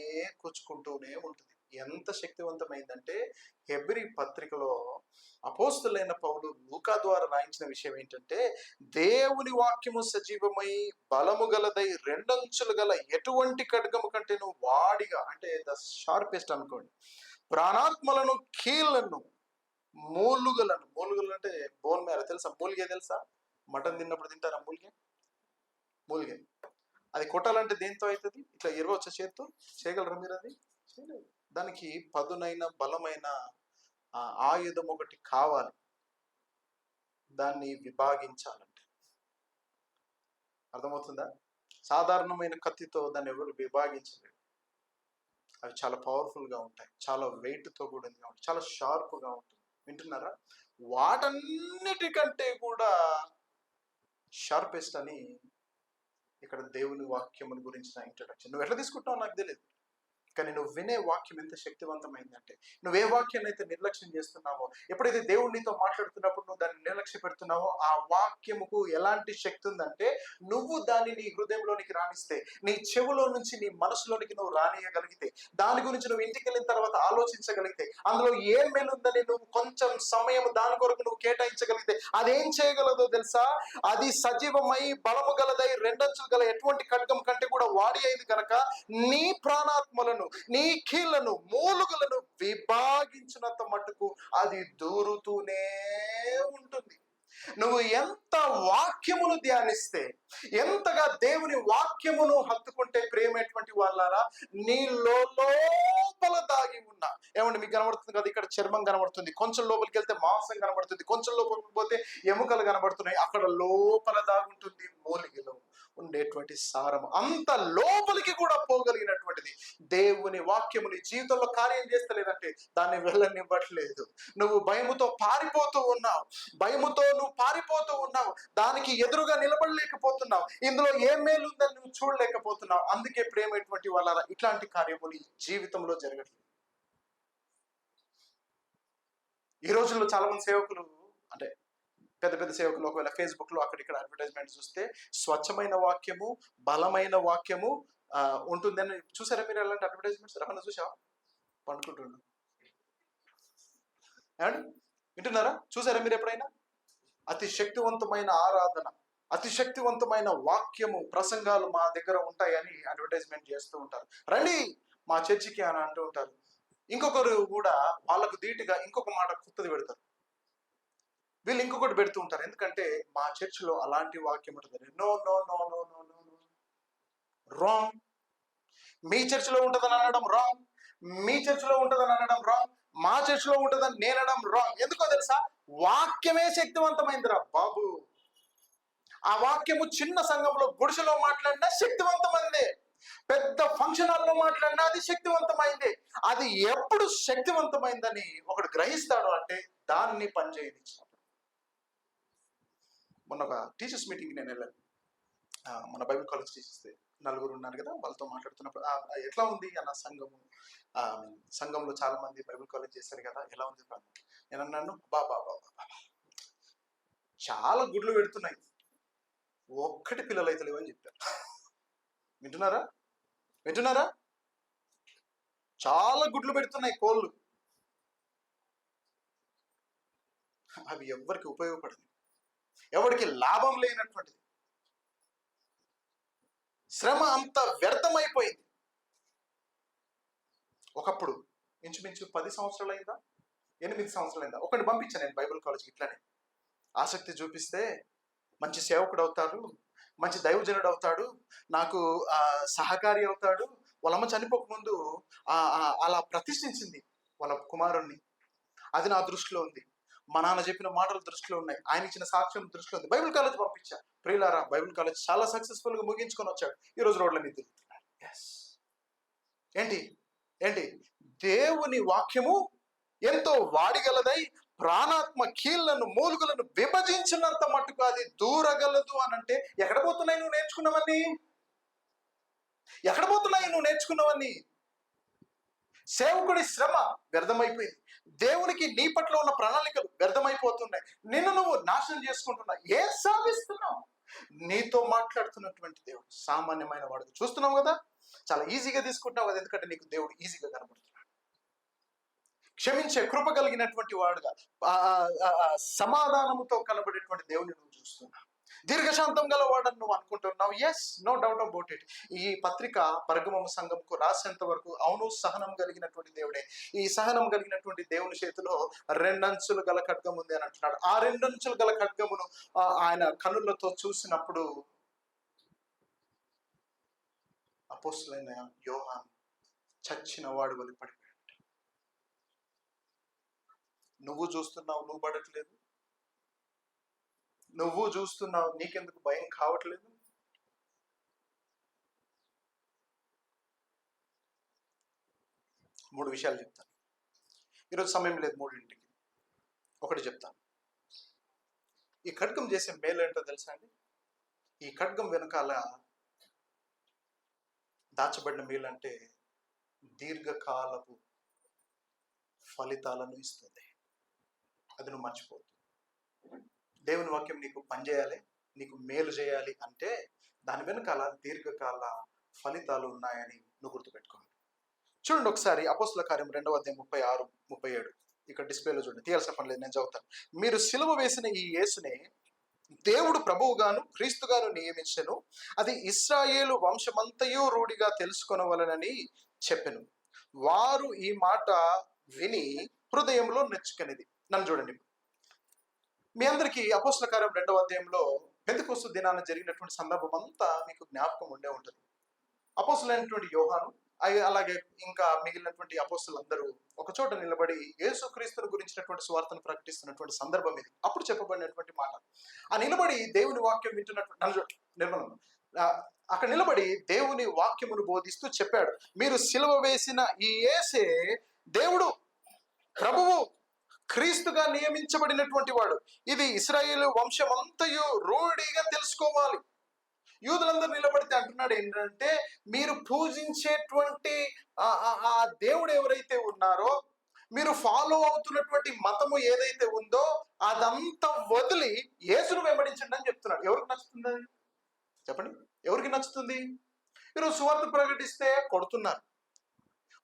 [SPEAKER 1] ఉంటుంది. ఎంత శక్తివంతమైందంటే, హెబ్రీ పత్రికలో అపోస్తులైన పౌలు లూకా ద్వారా రాయించిన విషయం ఏంటంటే, దేవుని వాక్యము సజీవమై బలము గలదై రెండంచులు గల ఎటువంటి ఖడ్గము కంటేను వాడిగా, అంటే ద షార్పెస్ట్ అనుకోండి, ప్రాణాత్మలను, కీళ్లను, మూలుగలు అంటే బోన్ మ్యారో తెలుసా? మూలిగే తెలుసా? మటన్ తిన్నప్పుడు తింటారా మూలిగే? అది కొట్టాలంటే దేంతో అవుతుంది? ఇట్లా ఇరవచ్చ చేత్తో చేయగలరా మీరు? అది చేయలేదు. దానికి పదునైన బలమైన ఆయుధం ఒకటి కావాలి, దాన్ని విభాగించాలంటే. అర్థమవుతుందా? సాధారణమైన కత్తితో దాన్ని ఎవరు విభాగించలేరు. అవి చాలా పవర్ఫుల్ గా ఉంటాయి, చాలా వెయిట్ తో కూడిందిగా ఉంటాయి, చాలా షార్ప్ గా ఉంటుంది. వింటున్నారా? వాటన్నిటికంటే కూడా షార్పెస్ట్ అని ఇక్కడ దేవుని వాక్యముని గురించిన ఇంట్రడక్షన్. నువ్వు ఎట్లా తీసుకుంటావు నాకు తెలియదు, కానీ నువ్వు వినే వాక్యం ఎంత శక్తివంతమైందంటే, నువ్వు ఏ వాక్యాన్ని అయితే నిర్లక్ష్యం చేస్తున్నావో, ఎప్పుడైతే దేవుడు నీతో మాట్లాడుతున్నప్పుడు నువ్వు దాన్ని నిర్లక్ష్య పెడుతున్నావో, ఆ వాక్యముకు ఎలాంటి శక్తి ఉందంటే, నువ్వు దాన్ని నీ హృదయంలోనికి రాణిస్తే, నీ చెవులో నుంచి నీ మనసులోనికి నువ్వు రానియగలిగితే, దాని గురించి నువ్వు ఇంటికి వెళ్ళిన తర్వాత ఆలోచించగలిగితే, అందులో ఏం మేలుందని నువ్వు కొంచెం సమయం దాని కొరకు నువ్వు కేటాయించగలిగితే, అదేం చేయగలదో తెలుసా? అది సజీవమై బలము గలదై రెండంచులు గల ఎటువంటి ఖడ్గం కంటే కూడా వాడి అయింది కనుక నీ ప్రాణాత్మలను, నీ కీళ్లను, మూలుగులను విభాగించినంత మట్టుకు అది దూరుతూనే ఉంటుంది. నువ్వు ఎంత వాక్యమును ధ్యానిస్తే, ఎంతగా దేవుని వాక్యమును హత్తుకుంటే ప్రేమేటువంటి వాళ్ళారా, నీ లోపల దాగి ఉన్న, ఏమంటే మీకు కనబడుతుంది కదా, ఇక్కడ చర్మం కనబడుతుంది, కొంచెం లోపలికి వెళ్తే మాంసం కనబడుతుంది, కొంచెం లోపలికి పోతే ఎముకలు కనబడుతున్నాయి, అక్కడ లోపల దాగుంటుంది మూలికలో ఉండేటువంటి సారము. అంత లోపలికి కూడా పోగలిగినటువంటిది దేవుని వాక్యము. నీ జీవితంలో కార్యం చేస్తలేదంటే దాన్ని వెళ్ళనివ్వట్లేదు. నువ్వు భయముతో పారిపోతూ ఉన్నావు, భయముతో నువ్వు పారిపోతూ ఉన్నావు, దానికి ఎదురుగా నిలబడలేకపోతున్నావు, ఇందులో ఏం మేలు ఉందని నువ్వు చూడలేకపోతున్నావు. అందుకే ప్రేమటువంటి వాళ్ళ ఇట్లాంటి కార్యము నీ జీవితంలో జరగట్లేదు. ఈ రోజుల్లో చాలా మంది సేవకులు, అంటే పెద్ద పెద్ద సేవకులు, ఒకవేళ ఫేస్బుక్ లో అక్కడిక్కడ అడ్వర్టైజ్మెంట్ చూస్తే స్వచ్ఛమైన వాక్యము, బలమైన వాక్యము ఉంటుందని చూసారా మీరు? అలాంటి అడ్వర్టైజ్మెంట్స్ రమణ చూసావా? పండుకుంటున్నాను ఏమండి, వింటున్నారా? చూసారా మీరు ఎప్పుడైనా? అతి శక్తివంతమైన ఆరాధన, అతి శక్తివంతమైన వాక్యము, ప్రసంగాలు మా దగ్గర ఉంటాయని అడ్వర్టైజ్మెంట్ చేస్తూ ఉంటారు. రండి మా చర్చికి అని అంటూ ఉంటారు. ఇంకొకరు కూడా వాళ్ళకు ధీటుగా ఇంకొక మాట కొత్తది పెడతారు. వీళ్ళు ఇంకొకటి పెడుతూ ఉంటారు, ఎందుకంటే మా చర్చిలో అలాంటి వాక్యం ఉంటుంది. No no no no no no no, wrong. మీ చర్చిలో ఉంటుందని అనడం రాంగ్, మీ చర్చిలో ఉంటుందని అనడం రాంగ్, మా చర్చిలో ఉంటుందని నేను అనడం రాంగ్. ఎందుకో తెలుసా? వాక్యమే శక్తివంతమైందిరా బాబు. ఆ వాక్యము చిన్న సంఘంలో గుడిసెలో మాట్లాడినా శక్తివంతమైంది, పెద్ద ఫంక్షన్ హాల్లో మాట్లాడినా అది శక్తివంతమైంది. అది ఎప్పుడు శక్తివంతమైందని ఒకడు గ్రహిస్తాడు అంటే దాన్ని పనిచేయనిచ్చాడు. మొన్న ఒక టీచర్స్ మీటింగ్ నేను వెళ్ళాను. మన బైబిల్ కాలేజ్ టీచర్స్ నలుగురు ఉన్నారు కదా, వాళ్ళతో మాట్లాడుతున్నప్పుడు ఎట్లా ఉంది అన్న సంఘము, సంఘంలో చాలా మంది బైబిల్ కాలేజ్ చేశారు కదా, ఎలా ఉంది? నేను అన్నాను, బాబా చాలా గుడ్లు పెడుతున్నాయి, ఒక్కటి పిల్లలు అయితే లేవని చెప్పారు. వింటున్నారా? వింటున్నారా? చాలా గుడ్లు పెడుతున్నాయి కోళ్ళు, అవి ఎవరికి ఉపయోగపడదు, ఎవరికి లాభం లేనటువంటిది. శ్రమ అంత వ్యర్థమైపోయింది. ఒకప్పుడు ఇంచుమించు 10 సంవత్సరాలు అయిందా, 8 సంవత్సరాలు అయిందా, ఒకటి పంపించాను నేను బైబిల్ కాలేజ్కి. ఇట్లానే ఆసక్తి చూపిస్తే మంచి సేవకుడు అవుతాడు, మంచి దైవజనుడు అవుతాడు, నాకు సహకారి అవుతాడు. వాళ్ళమ్మ చనిపోకముందు అలా ప్రతిష్ఠించింది వాళ్ళ కుమారుణ్ణి. అది నా దృష్టిలో ఉంది, మా నాన్న చెప్పిన మాటలు దృష్టిలో ఉన్నాయి, ఆయన ఇచ్చిన సాక్ష్యం దృష్టిలో ఉంది. బైబిల్ కాలేజ్ పంపించా. ప్రియులారా, బైబిల్ కాలేజ్ చాలా సక్సెస్ఫుల్ గా ముగించుకొని వచ్చాడు. ఈ రోజు రోడ్ల మీద తిరుగుతున్నాడు. ఏంటి ఏంటి? దేవుని వాక్యము ఎంతో వాడిగలదై ప్రాణాత్మ కీళ్లను మూలుగులను విభజించినంత మట్టుకు అది దూరగలదు అని అంటే, ఎక్కడ పోతున్నాయి నువ్వు నేర్చుకున్నవన్నీ? ఎక్కడ పోతున్నాయి నువ్వు నేర్చుకున్నవన్నీ? సేవకుడి శ్రమ వ్యర్థమైపోయింది, దేవునికి నీ పట్ల ఉన్న ప్రణాళికలు వ్యర్థమైపోతున్నాయి, నిన్ను నువ్వు నాశనం చేసుకుంటున్నావు. ఏం సాధిస్తున్నావు? నీతో మాట్లాడుతున్నటువంటి దేవుడు సామాన్యమైన వాడు. చూస్తున్నావు కదా, చాలా ఈజీగా తీసుకుంటున్నావు కదా, ఎందుకంటే నీకు దేవుడు ఈజీగా కనబడుతున్నాడు. క్షమించే కృప కలిగినటువంటి వాడుగా, సమాధానముతో కనబడేటువంటి దేవుని నువ్వు చూస్తున్నావు. దీర్ఘశాంతం గల వాడని నువ్వు అనుకుంటున్నావు. Yes, no doubt about it. ఈ పత్రిక పరగమము సంఘంకు రాసేంత వరకు అవును, సహనం కలిగినటువంటి దేవుడే. ఈ సహనం కలిగినటువంటి దేవుని చేతిలో 2 అంచులు గల ఖడ్గం ఉంది అని అంటున్నాడు. ఆ 2 అంచులు గల ఖడ్గమును ఆయన కనులతో చూసినప్పుడు అపోస్తలుడైన యోహాను చచ్చిన వాడు వలె పడిపోయాడు. నువ్వు చూస్తున్నావు, నువ్వు పడట్లేదు. నువ్వు చూస్తున్నావు, నీకెందుకు భయం కావట్లేదు? మూడు విషయాలు చెప్తాను. ఈరోజు సమయం లేదు, 3ంటికి ఒకటి చెప్తాను. ఈ ఖడ్గం చేసే మేలు ఏంటో తెలుసా అండి? ఈ ఖడ్గం వెనకాల దాచబడిన మేలు అంటే దీర్ఘకాలపు ఫలితాలను ఇస్తుంది. అది నువ్వు మర్చిపోద్దు. దేవుని వాక్యం నీకు పనిచేయాలి, నీకు మేలు చేయాలి అంటే దాని వెనకాల దీర్ఘకాల ఫలితాలు ఉన్నాయని నువ్వు గుర్తుపెట్టుకోవాలి. చూడండి ఒకసారి అపోస్తల కార్యం 2వ అధ్యాయం 36, 37 ఇక్కడ డిస్ప్లేలో చూడండి. తీయాల్సిన పని లేదు, నేను చదువుతాను. మీరు సిలువ వేసిన ఈ యేసునే దేవుడు ప్రభువుగాను క్రీస్తుగాను నియమించెను, అది ఇశ్రాయేలు వంశమంతయు రూఢిగా తెలుసుకొనవలనని చెప్పెను. వారు ఈ మాట విని హృదయంలో నెచ్చుకొనిది. నన్ను చూడండి. మీ అందరికీ అపోస్తల కార్యం 2వ అధ్యాయంలో పెంతెకొస్తు దినాన జరిగినటువంటి సందర్భం అంతా మీకు జ్ఞాపకం ఉండే ఉంటుంది. అపోస్తలైనటువంటి యోహాను అలాగే ఇంకా మిగిలినటువంటి అపోస్తలందరూ ఒక చోట నిలబడి యేసుక్రీస్తును గురించినటువంటి సువార్తను ప్రకటిస్తున్నటువంటి సందర్భం ఇది. అప్పుడు చెప్పబడినటువంటి మాట, ఆ నిలబడి దేవుని వాక్యం వింటున్నటువంటి నిర్మలం అక్కడ నిలబడి దేవుని వాక్యమును బోధిస్తూ చెప్పాడు, మీరు సిలువ వేసిన ఈ యేసే దేవుడు, ప్రభువు, క్రీస్తుగా నియమించబడినటువంటి వాడు. ఇది ఇశ్రాయేలు వంశమంతయు రూఢిగా తెలుసుకోవాలి. యూదులందరూ నిలబడితే అంటున్నాడు ఏంటంటే, మీరు పూజించేటువంటి ఆ దేవుడు ఎవరైతే ఉన్నారో, మీరు ఫాలో అవుతున్నటువంటి మతము ఏదైతే ఉందో అదంతా వదిలి యేసును వెంబడించండి అని చెప్తున్నాడు. ఎవరికి నచ్చుతుంది? చెప్పండి, ఎవరికి నచ్చుతుంది? ఈరోజు సువార్త ప్రకటిస్తే కొడుతున్నారు,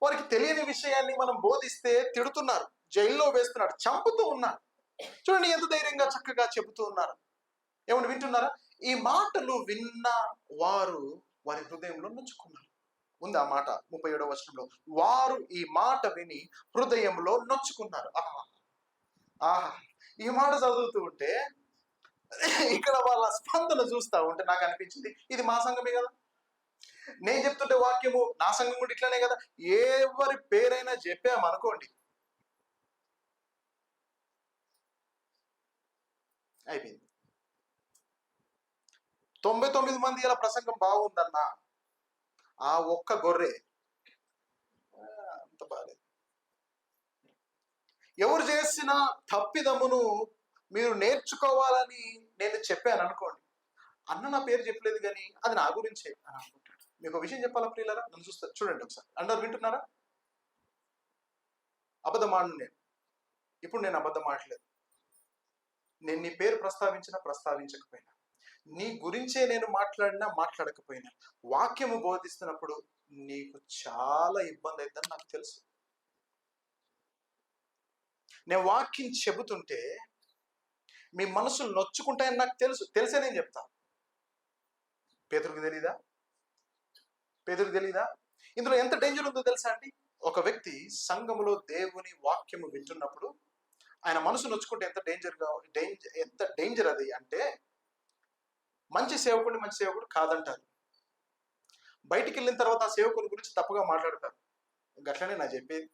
[SPEAKER 1] వారికి తెలియని విషయాన్ని మనం బోధిస్తే తిడుతున్నారు, జైల్లో వేస్తున్నాడు, చంపుతూ ఉన్నారు. చూడండి ఎంత ధైర్యంగా చక్కగా చెబుతూ ఉన్నారు. ఏమని వింటున్నారా? ఈ మాటలు విన్న వారు వారి హృదయంలో నొచ్చుకున్నారు. ఉంది ఆ మాట 37వ వచనంలో, వారు ఈ మాట విని హృదయంలో నొచ్చుకున్నారు. ఆహా, ఈ మాట చదువుతూ ఉంటే ఇక్కడ వాళ్ళ స్పందన చూస్తా ఉంటే నాకు అనిపించింది, ఇది మా సంఘమే కదా. నేను చెప్తుంటే వాక్యము నా సంఘం కూడా ఇట్లానే కదా. ఎవరి పేరైనా చెప్పామనుకోండి, అయిపోయింది. 99 మంది ఇలా ప్రసంగం బాగుందన్న, ఆ ఒక్క గొర్రె అంత బాగాలేదు. ఎవరు చేసిన తప్పిదమును మీరు నేర్చుకోవాలని నేను చెప్పాను అనుకోండి, అన్న నా పేరు చెప్పలేదు కానీ అది నా గురించే అని అనుకుంటాడు. మీకు విషయం చెప్పాలా ప్రియులారా? నన్ను చూస్తారు, చూడండి ఒకసారి. అందరు వింటున్నారా? అబద్ధం ఆడను నేను. ఇప్పుడు నేను అబద్ధం ఆడలేదు. నేను నీ పేరు ప్రస్తావించినా ప్రస్తావించకపోయినా, నీ గురించే నేను మాట్లాడినా మాట్లాడకపోయినా, వాక్యము బోధిస్తున్నప్పుడు నీకు చాలా ఇబ్బంది అవుతుందని నాకు తెలుసు. నేను వాక్యం చెబుతుంటే మీ మనసులు నొచ్చుకుంటాయని నాకు తెలిసే నేను చెప్తా. పేతురుకి తెలీదా? పేతురుకి తెలీదా? ఇందులో ఎంత డేంజర్ ఉందో తెలుసా అండి? ఒక వ్యక్తి సంఘములో దేవుని వాక్యము వింటున్నప్పుడు ఆయన మనసు నొచ్చుకుంటే ఎంత డేంజర్ అది అంటే, మంచి సేవకుడు కాదంటారు. బయటికి వెళ్ళిన తర్వాత ఆ సేవకుని గురించి తప్పుగా మాట్లాడతారు. గట్లనే నా చెప్పేది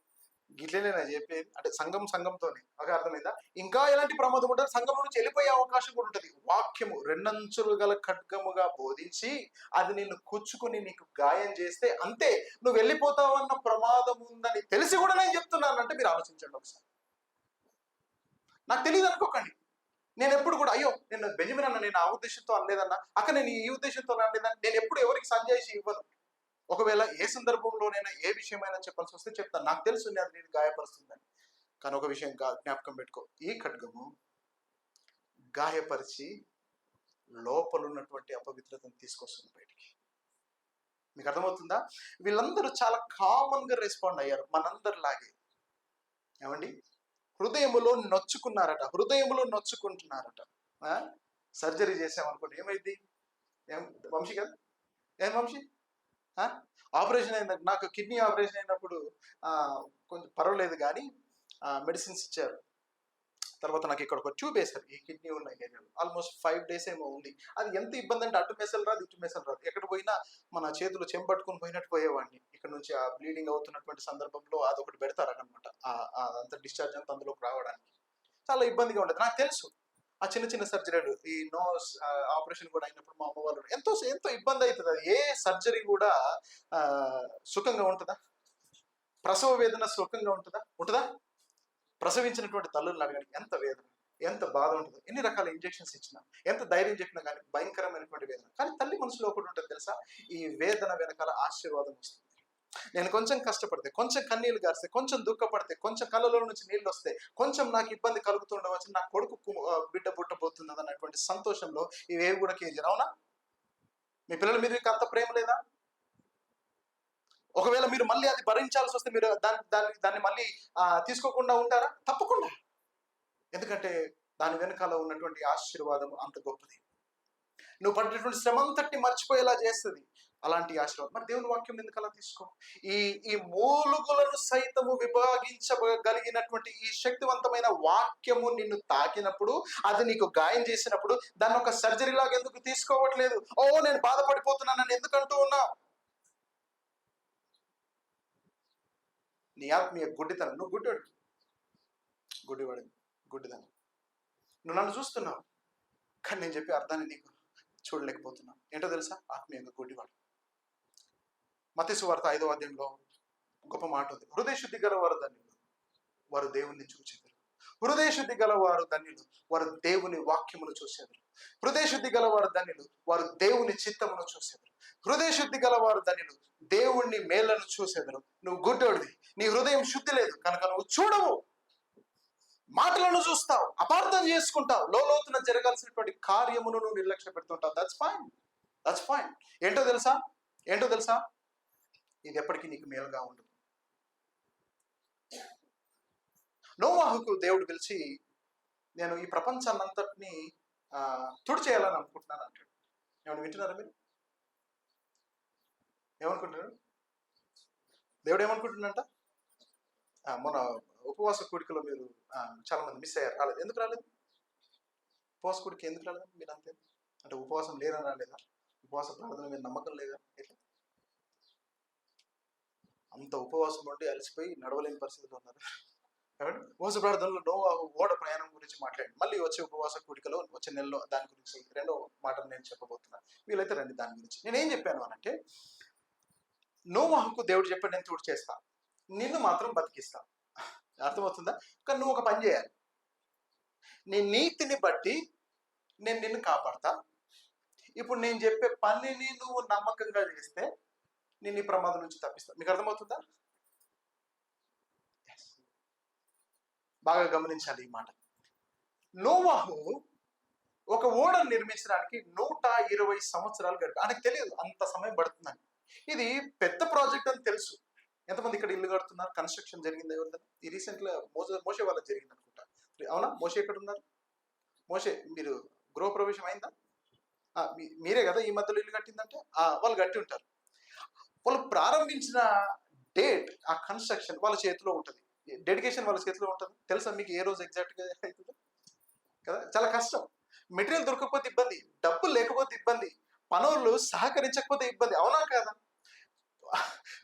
[SPEAKER 1] అంటే సంఘంతోనే. ఒక అర్థమైందా? ఇంకా ఎలాంటి ప్రమాదం ఉంటుంది? సంఘం నుంచి వెళ్ళిపోయే అవకాశం కూడా ఉంటుంది. వాక్యము రెండంచులు గల ఖడ్గముగా బోధించి అది నిన్ను కుచ్చుకుని నీకు గాయం చేస్తే అంతే, నువ్వు వెళ్ళిపోతావన్న ప్రమాదం ఉందని తెలిసి కూడా నేను చెప్తున్నానంటే మీరు ఆలోచించండి ఒకసారి. నాకు తెలియదు అనుకోకండి. నేను ఎప్పుడు కూడా అయ్యో నేను బెంజమిన్ అన్న నేను ఆ ఉద్దేశంతో అనలేదన్నా, అక్క నేను ఈ ఉద్దేశంతో అనలేదన్నా, నేను ఎప్పుడు ఎవరికి సంజాయిషి ఇవ్వను. ఒకవేళ ఏ సందర్భంలోనైనా ఏ విషయమైనా చెప్పాల్సి వస్తే చెప్తాను. నాకు తెలుసు అది నేను గాయపరుస్తుందని. కానీ ఒక విషయం జ్ఞాపకం పెట్టుకో, ఈ ఖడ్గము గాయపరిచి లోపల ఉన్నటువంటి అపవిత్రతను తీసుకొస్తుంది బయటికి. మీకు అర్థమవుతుందా? వీళ్ళందరూ చాలా కామన్ గా రెస్పాండ్ అయ్యారు మనందరిలాగే. ఏమండి? హృదయములో నొచ్చుకుంటున్నారట. సర్జరీ చేసామనుకోండి ఏమైంది? వంశీ కదా, ఏం వంశీ? ఆపరేషన్ అయింది. నాకు కిడ్నీ ఆపరేషన్ అయినప్పుడు కొంచెం పర్వాలేదు కానీ మెడిసిన్స్ ఇచ్చారు. తర్వాత నాకు ఇక్కడ ఒక ట్యూబ్ వేశారు ఈ కిడ్నీ ఉన్న ఏరియాలో. ఆల్మోస్ట్ 5 days ఏమో ఉంది. అది ఎంత ఇబ్బంది అంటే అటు మెసలు రాదు, ఇటు మెసలు రాదు. ఎక్కడ పోయినా మన చేతులు చెంపట్టుకుని పోయినట్టు పోయేవాడిని. ఇక్కడ నుంచి ఆ బ్లీడింగ్ అవుతున్నటువంటి సందర్భంలో అదొకటి పెడతారనమాట, అంత డిశ్చార్జ్ అంతా అందులోకి రావడానికి. చాలా ఇబ్బందిగా ఉండేది. నాకు తెలుసు ఆ చిన్న సర్జరీలు, ఈ నోస్ ఆపరేషన్ కూడా అయినప్పుడు మా అమ్మ వాళ్ళు ఎంతో ఇబ్బంది అవుతుంది. అది ఏ సర్జరీ కూడా సుఖంగా ఉంటుందా? ప్రసవ వేదన సుఖంగా ఉంటుందా? ప్రసవించినటువంటి తల్లులు అడగండి, ఎంత వేదన, ఎంత బాధ ఉంటుందో. ఎన్ని రకాల ఇంజెక్షన్స్ ఇచ్చినా, ఎంత ధైర్యం చెప్పినా కానీ భయంకరమైనటువంటి వేదన. కానీ తల్లి మనసులో ఒకటి ఉంటుంది తెలుసా, ఈ వేదన వెనకాల ఆశీర్వాదం వస్తుంది. నేను కొంచెం కష్టపడితే, కొంచెం కన్నీళ్లు గారిస్తే, కొంచెం దుఃఖపడితే, కొంచెం కళ్ళలో నుంచి నీళ్ళు వస్తే, కొంచెం నాకు ఇబ్బంది కలుగుతుండవచ్చు, నా కొడుకు బిడ్డ పుట్టబోతున్నది అన్నటువంటి సంతోషంలో ఇవేవి కూడా కేజీ. అవునా? మీ పిల్లల మీద మీకు అంత ప్రేమ లేదా? ఒకవేళ మీరు మళ్ళీ అది భరించాల్సి వస్తే మీరు దాన్ని మళ్ళీ తీసుకోకుండా ఉంటారా? తప్పకుండా. ఎందుకంటే దాని వెనకాల ఉన్నటువంటి ఆశీర్వాదం అంత గొప్పది. నువ్వు పడినటువంటి శ్రమ అంతటిని మర్చిపోయేలా చేస్తుంది అలాంటి ఆశీర్వాదం. మరి దేవుని వాక్యం ఎందుకు అలా తీసుకో? ఈ ఈ మూలుగులను సైతము విభాగించగలిగినటువంటి ఈ శక్తివంతమైన వాక్యము నిన్ను తాకినప్పుడు, అది నీకు గాయం చేసినప్పుడు దాన్ని ఒక సర్జరీ లాగా ఎందుకు తీసుకోవట్లేదు? ఓ నేను బాధపడిపోతున్నానని ఎందుకు అంటూ ఉన్నావు? నీ ఆత్మీయ గుడ్డితనం. నువ్వు గుడ్డితనం. నువ్వు నన్ను చూస్తున్నావు, కానీ నేను చెప్పే అర్థాన్ని నీకు చూడలేకపోతున్నావు. ఏంటో తెలుసా? ఆత్మీయంగా గుడ్డివాడు. మత్తయి సువార్త 5వ అధ్యాయంలో గొప్ప మాట ఉంది. హృదయ శుద్ధి గల వారు ధన్యులు, వారు దేవుణ్ణి చూచెదరు. హృదయ శుద్ధి గల వారు ధన్యులు, వారు దేవుని వాక్యమును చూసేదరు. హృదయ శుద్ధి గల వారు ధన్యులు, వారు దేవుని చిత్తమును చూసేదరు. హృదయ శుద్ధి గల వారు ధన్యులు, దేవుణ్ణి మేళ్లను చూసేదరు. నువ్వు గుడ్డోడివి, నీ హృదయం శుద్ధి లేదు కనుక నువ్వు చూడవు, మాటలను చూస్తావు, అపార్థం చేసుకుంటావు, లోతున జరగాల్సినటువంటి కార్యమును నువ్వు నిర్లక్ష్య పెడుతుంటావు. That's fine. ఏంటో తెలుసా? ఇది ఎప్పటికీ నీకు మేలుగా ఉండదు. నోవాహుకు దేవుడు పిలిచి, నేను ఈ ప్రపంచాన్నంతటినీ తుడిచేయాలని అనుకుంటున్నాను అంటాడు. ఏమన్నా వింటున్నారా మీరు? ఏమనుకుంటున్నారు? దేవుడు ఏమనుకుంటున్నాడంట? మొన్న ఉపవాస కూడికలో మీరు చాలా మంది మిస్ అయ్యారు, రాలేదు. ఎందుకు రాలేదు? ఉపవాస కూడిక ఎందుకు రాలేదు? మీరు అంతే అంటే ఉపవాసం లేదని రాలేదా? ఉపవాస ప్రార్థన మీద నమ్మకం లేదా? ఎట్లా అంత ఉపవాసం ఉండి అలసిపోయి నడవలేని పరిస్థితిలో ఉన్నారు? ఉపవాస ప్రార్థనలో నోవాహు ఓడ ప్రయాణం గురించి మాట్లాడి, మళ్ళీ వచ్చే ఉపవాస కూడికలో వచ్చే నెలలో దాని గురించి రెండో మాటలు నేను చెప్పబోతున్నాను. వీళ్ళైతే రండి దాని గురించి. నేనేం చెప్పాను అనంటే, నోవాహుకు దేవుడు చెప్పాడు, నేను తోడు చేస్తా, నిన్ను మాత్రం బతికిస్తా. అర్థమవుతుందా? కానీ నువ్వు ఒక పని చేయాలి. నీ నీతిని బట్టి నేను నిన్ను కాపాడతా. ఇప్పుడు నేను చెప్పే పనిని నువ్వు నమ్మకంగా చేస్తే నేను ఈ ప్రమాదం నుంచి తప్పిస్తా. మీకు అర్థమవుతుందా? బాగా గమనించాలి ఈ మాట. నోవాహు ఒక ఓడను నిర్మించడానికి 120 సంవత్సరాలు గడిపి, ఆయనకు తెలియదు అంత సమయం పడుతుందని. ఇది పెద్ద ప్రాజెక్ట్ అని తెలుసు. ఎంతమంది ఇక్కడ ఇల్లు కడుతున్నారు? కన్స్ట్రక్షన్ జరిగింది ఎవరిదా? ఈ రీసెంట్గా మోషే వాళ్ళకి జరిగింది అనుకుంటా. అవునా? మోషే ఎక్కడ ఉన్నారు? మోషే, మీరు గృహప్రవేశం అయిందా? మీరే కదా ఈ మధ్యలో ఇల్లు కట్టిందంటే? వాళ్ళు కట్టి ఉంటారు. వాళ్ళు ప్రారంభించిన డేట్, ఆ కన్స్ట్రక్షన్ వాళ్ళ చేతిలో ఉంటుంది, డెడికేషన్ వాళ్ళ చేతిలో ఉంటుంది. తెలుసా మీకు ఏ రోజు ఎగ్జాక్ట్గా అవుతుందో? కదా, చాలా కష్టం. మెటీరియల్ దొరకకపోతే ఇబ్బంది, డబ్బులు లేకపోతే ఇబ్బంది, పనులు సహకరించకపోతే ఇబ్బంది. అవునా కదా?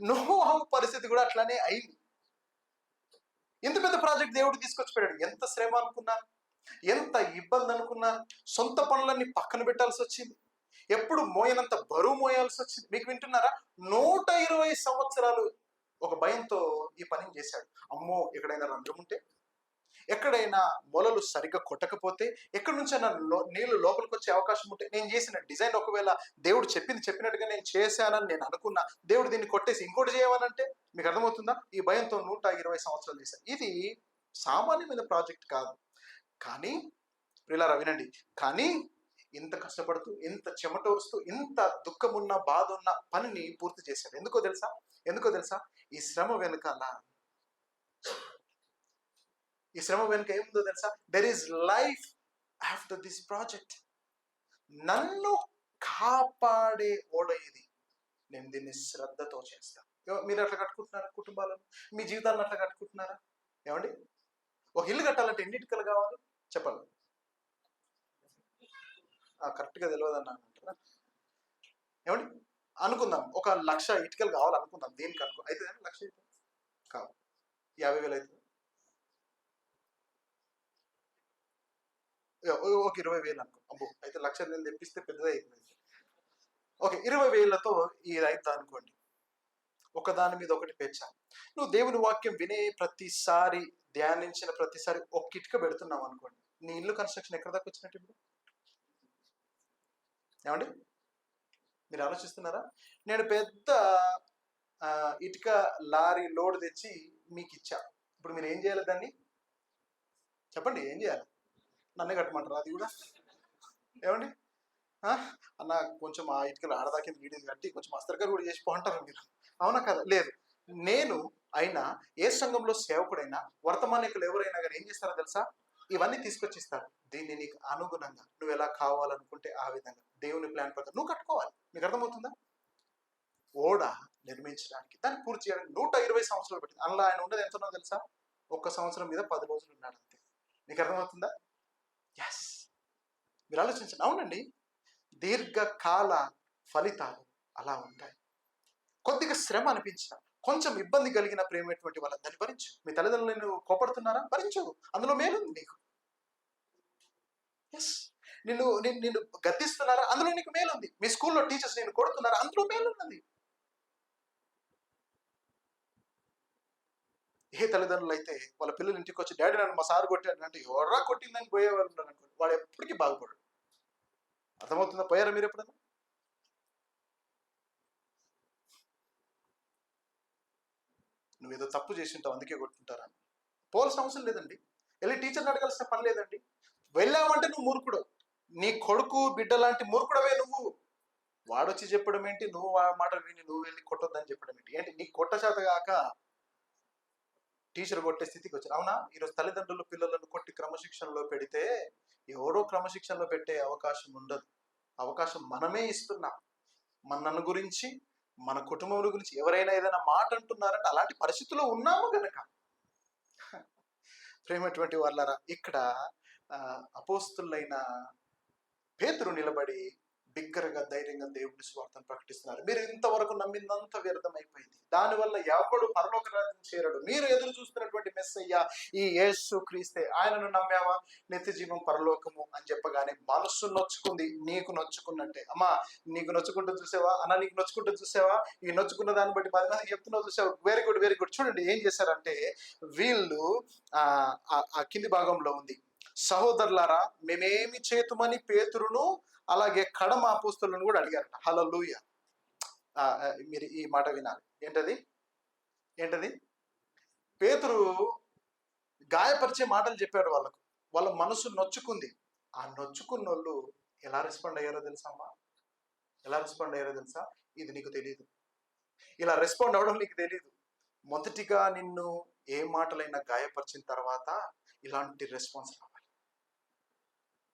[SPEAKER 1] నోవాహు పరిస్థితి కూడా అట్లానే అయింది. ఎంత పెద్ద ప్రాజెక్ట్ దేవుడు తీసుకొచ్చి పెట్టాడు. ఎంత శ్రమ అనుకున్నారు, ఎంత ఇబ్బంది అనుకున్నారు. సొంత పనులన్నీ పక్కన పెట్టాల్సి వచ్చింది, ఎప్పుడు మోయనంత బరువు మోయాల్సి వచ్చింది. మీకు వింటున్నారా? 120 సంవత్సరాలు ఒక భయంతో ఈ పని చేశాడు. అమ్మో, ఎక్కడైనా రంధ్రం ఉంటే, ఎక్కడైనా మొలలు సరిగ్గా కొట్టకపోతే, ఎక్కడి నుంచైనా నీళ్లు లోపలికి వచ్చే అవకాశం ఉంటే, నేను చేసిన డిజైన్ ఒకవేళ దేవుడు చెప్పినట్టుగా నేను చేశానని నేను అనుకున్నా, దేవుడు దీన్ని కొట్టేసి ఇంకోటి చేయమనంటే, మీకు అర్థమవుతుందా? ఈ భయంతో 120 సంవత్సరాలు చేశాను. ఇది సామాన్యమైన ప్రాజెక్ట్ కాదు. కానీ ప్రియులారా వినండి, కానీ ఇంత కష్టపడుతూ, ఇంత చెమటోరుస్తూ, ఇంత దుఃఖమున్న బాధ ఉన్న పనిని పూర్తి చేశాడు. ఎందుకో తెలుసా? ఈ శ్రమ వెనుక ఏముందో తెలుసా? There is life after this project. నన్ను కాపాడే ఓడ ఇది, నేను దీన్ని శ్రద్ధతో చేస్తా. మీరు అట్లా కట్టుకుంటున్నారా? కుటుంబాలను, మీ జీవితాలను అట్లా కట్టుకుంటున్నారా? ఏమండి, ఒక ఇల్లు కట్టాలంటే ఎన్ని ఇటుకలు కావాలి చెప్పాలి? కరెక్ట్గా తెలియదు అన్న అంటారా? ఏమండి, అనుకుందాం 1,00,000 ఇటుకలు కావాలనుకుందాం. దేనికి అయితే 1,00,000 కావు, 50,000 అవుతుంది. ఒక 20,000 అనుకో. అబ్బో, అయితే 1,00,000 నేను తెప్పిస్తే పెద్దదే అయిపోయింది. ఓకే, 20,000తో ఈ రైతు అనుకోండి, ఒకదాని మీద ఒకటి పెంచాలి. నువ్వు దేవుని వాక్యం వినే ప్రతిసారి, ధ్యానించిన ప్రతిసారి ఒక ఇటుక పెడుతున్నావు అనుకోండి, నీ ఇల్లు కన్స్ట్రక్షన్ ఎక్కడ దాకా వచ్చినట్టు? ఇప్పుడు ఏమండి, మీరు ఆలోచిస్తున్నారా? నేను పెద్ద ఇటుక లారీ లోడ్ తెచ్చి మీకు ఇచ్చా, ఇప్పుడు మీరు ఏం చేయాలి? దాన్ని చెప్పండి, ఏం చేయాలి? నన్నే కట్టమంటారు అది కూడా? ఏమండి, అన్న కొంచెం ఆ ఇటుకలు ఆడదాకి వీడియో కట్టి కొంచెం అస్తరకర్ కూడా చేసి పోంటారు మీరు. అవునా కదా? లేదు, నేను అయినా ఏ సంఘంలో సేవకుడైనా వర్తమానికులు ఎవరైనా కానీ ఏం చేస్తారో తెలుసా? ఇవన్నీ తీసుకొచ్చి ఇస్తారు. దీన్ని నీకు అనుగుణంగా నువ్వు ఎలా కావాలనుకుంటే ఆ విధంగా దేవుని ప్లాన్ ప్రకారం నువ్వు కట్టుకోవాలి. మీకు అర్థమవుతుందా? ఓడ నిర్మించడానికి, దాన్ని పూర్తి చేయడానికి 120 సంవత్సరాలు పట్టింది. అందులో ఆయన ఉండేది ఎంతనో తెలుసా? 1 సంవత్సరం మీద 10 రోజులు ఉన్నాడు అంతే. మీకు అర్థమవుతుందా? ఎస్, మీరు ఆలోచించండి. అవునండి, దీర్ఘకాల ఫలితాలు అలా ఉంటాయి. కొద్దిగా శ్రమ అనిపించిన, కొంచెం ఇబ్బంది కలిగిన ప్రేమటువంటి వాళ్ళ దాన్ని భరించు. మీ తల్లిదండ్రులు నిన్ను కోపడుతున్నారా? భరించు, అందులో మేలుంది నీకు. ఎస్, నిన్ను గద్దిస్తున్నారా? అందులో నీకు మేలుంది. మీ స్కూల్లో టీచర్స్ నిన్ను కొడుతున్నారా? అందులో మేలున్నది. ఏ తల్లిదండ్రులు అయితే వాళ్ళ పిల్లలు ఇంటికి వచ్చి డాడీ నన్ను మా సార్ కొట్టాడు అంటే ఎవరా కొట్టిందని పోయేవారు ఉన్నారు అనుకోండి, వాడు ఎప్పటికీ బాగుపడు. అర్థమవుతుందా? పోయారా మీరు ఎప్పుడన్నా? నువ్వేదో తప్పు చేసి ఉంటావు అందుకే కొట్టుకుంటారా? పోవాల్సిన అవసరం లేదండి. వెళ్ళి టీచర్ని అడగాల్సిన పని లేదండి. వెళ్ళావంటే నువ్వు మూర్ఖుడు. నీ కొడుకు బిడ్డ లాంటి మూర్ఖుడవే నువ్వు. వాడొచ్చి చెప్పడం ఏంటి, నువ్వు ఆ మాట విని నువ్వు వెళ్ళి కొట్టొద్దని చెప్పడం ఏంటి? ఏంటి నీ కొట్ట చేత కాక టీచర్ కొట్టే స్థితికి వచ్చారు. అవునా? ఈరోజు తల్లిదండ్రులు పిల్లలను కొట్టి క్రమశిక్షణలో పెడితే ఎవరో క్రమశిక్షణలో పెట్టే అవకాశం ఉండదు. అవకాశం మనమే ఇస్తున్నాం. మన గురించి, మన కుటుంబం గురించి ఎవరైనా ఏదైనా మాట అంటున్నారంటే అలాంటి పరిస్థితుల్లో ఉన్నాము గనక. ప్రేమటువంటి వాళ్ళరా, ఇక్కడ అపోస్తులైన పేతురు నిలబడి బిగ్గరగా ధైర్యంగా దేవుని స్వార్థను ప్రకటిస్తున్నారు. మీరు ఇంతవరకు నమ్మిందంత వ్యర్థమైపోయింది. దానివల్ల ఎవడు పరలోక రాజ్యం చేరడు. మీరు ఎదురు చూస్తున్నటువంటి మెస్సయ్య ఈ యేసు క్రీస్తే. ఆయనను నమ్మావా? నిత్య జీవం, పరలోకము అని చెప్పగానే మనస్సు నొచ్చుకుంది. నీకు నొచ్చుకున్నట్టే. అమ్మా, నీకు నొచ్చుకుంటూ చూసావా? అన్న, నీకు నొచ్చుకుంటూ చూసావా? ఈ నొచ్చుకున్న దాన్ని బట్టి 10 మందికి చెప్తున్నావు చూసావా? Very good, very good. చూడండి ఏం చేశారంటే వీళ్ళు ఆ కింది భాగంలో ఉంది, సహోదరులారా మేమేమి చేతుమని పేతురును అలాగే కడమ అపోస్తలులను కూడా అడిగారట. హల్లెలూయా. మీరు ఈ మాట వినాలి. ఏంటది? పేతురు గాయపరిచే మాటలు చెప్పాడు వాళ్ళకు. వాళ్ళ మనసు నొచ్చుకుంది. ఆ నొచ్చుకున్న వాళ్ళు ఎలా రెస్పాండ్ అయ్యారో తెలుసమ్మా? ఎలా రెస్పాండ్ అయ్యారో తెలుసా? ఇది నీకు తెలియదు. ఇలా రెస్పాండ్ అవ్వడం నీకు తెలియదు. మొదటిగా నిన్ను ఏ మాటలైనా గాయపరిచిన తర్వాత ఇలాంటి రెస్పాన్స్ రావాలి.